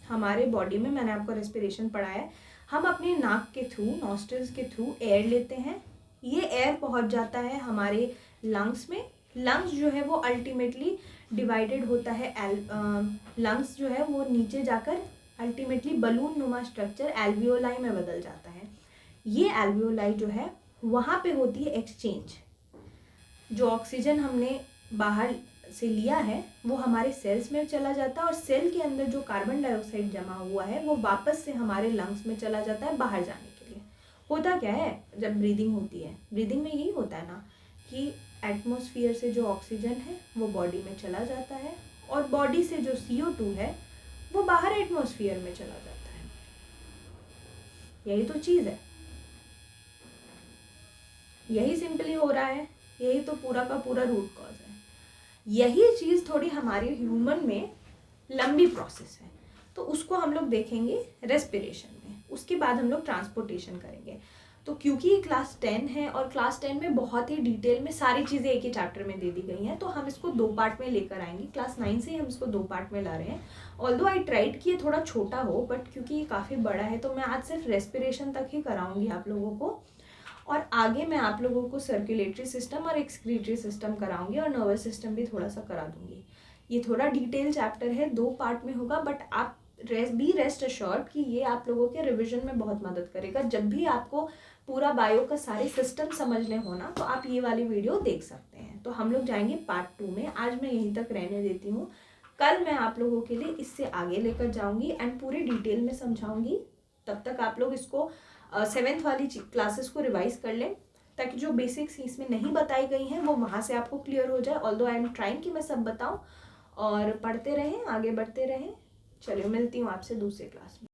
हमारे बॉडी में, मैंने आपको रेस्पिरेशन पढ़ाया है, हम अपने नाक के थ्रू, नॉस्ट्रिल्स के थ्रू एयर लेते हैं। ये एयर पहुंच जाता है हमारे लंग्स में। लंग्स जो है वो अल्टीमेटली डिवाइडेड होता है, लंग्स जो है वो नीचे जाकर अल्टीमेटली बलून नुमा स्ट्रक्चर एल्वियोलाई में बदल जाता है। ये एल्वियोलाई जो है वहाँ पे होती है एक्सचेंज। जो ऑक्सीजन हमने बाहर से लिया है वो हमारे सेल्स में चला जाता है, और सेल के अंदर जो कार्बन डाइऑक्साइड जमा हुआ है वो वापस से हमारे लंग्स में चला जाता है बाहर जाने के लिए। होता क्या है जब ब्रीदिंग होती है, ब्रीदिंग में यही होता है ना कि एटमॉस्फेयर से जो ऑक्सीजन है वो बॉडी में चला जाता है, और बॉडी से जो CO2 है वो बाहर एटमॉस्फेयर में चला जाता है। यही तो चीज़ है, यही सिंपली हो रहा है, यही तो पूरा का पूरा रूट कॉज है। यही चीज़ थोड़ी हमारे ह्यूमन में लंबी प्रोसेस है, तो उसको हम लोग देखेंगे रेस्पिरेशन में। उसके बाद हम लोग ट्रांसपोर्टेशन करेंगे। तो क्योंकि ये क्लास 10 है और क्लास 10 में बहुत ही डिटेल में सारी चीज़ें एक ही चैप्टर में दे दी गई हैं, तो हम इसको 2 पार्ट में लेकर आएंगे। क्लास 9 से हम इसको 2 पार्ट में ला रहे हैं। ऑल्दो आई ट्राइड कि ये थोड़ा छोटा हो, बट क्योंकि ये काफ़ी बड़ा है तो मैं आज सिर्फ रेस्पिरेशन तक ही कराऊंगी आप लोगों को, और आगे मैं आप लोगों को सर्कुलेटरी सिस्टम और एक्सक्रीटरी सिस्टम कराऊंगी, और नर्वस सिस्टम भी थोड़ा सा करा दूंगी। ये थोड़ा डिटेल चैप्टर है, 2 पार्ट में होगा, बट आप रेस्ट अश्योर्ड कि ये आप लोगों के रिवीजन में बहुत मदद करेगा। जब भी आपको पूरा बायो का सारे सिस्टम समझने हो ना, तो आप ये वाली वीडियो देख सकते हैं। तो हम लोग जाएंगे पार्ट 2 में। आज मैं यहीं तक रहने देती हूँ, कल मैं आप लोगों के लिए इससे आगे लेकर जाऊँगी एंड पूरे डिटेल में समझाऊँगी तब तक आप लोग इसको 7th वाली क्लासेस को रिवाइज कर लें, ताकि जो बेसिक्स इसमें नहीं बताई गई हैं वो वहाँ से आपको क्लियर हो जाए। ऑल्दो आई एम ट्राइंग कि मैं सब बताऊँ, और पढ़ते रहें, आगे बढ़ते रहें। चलिए मिलती हूँ आपसे दूसरे क्लास में।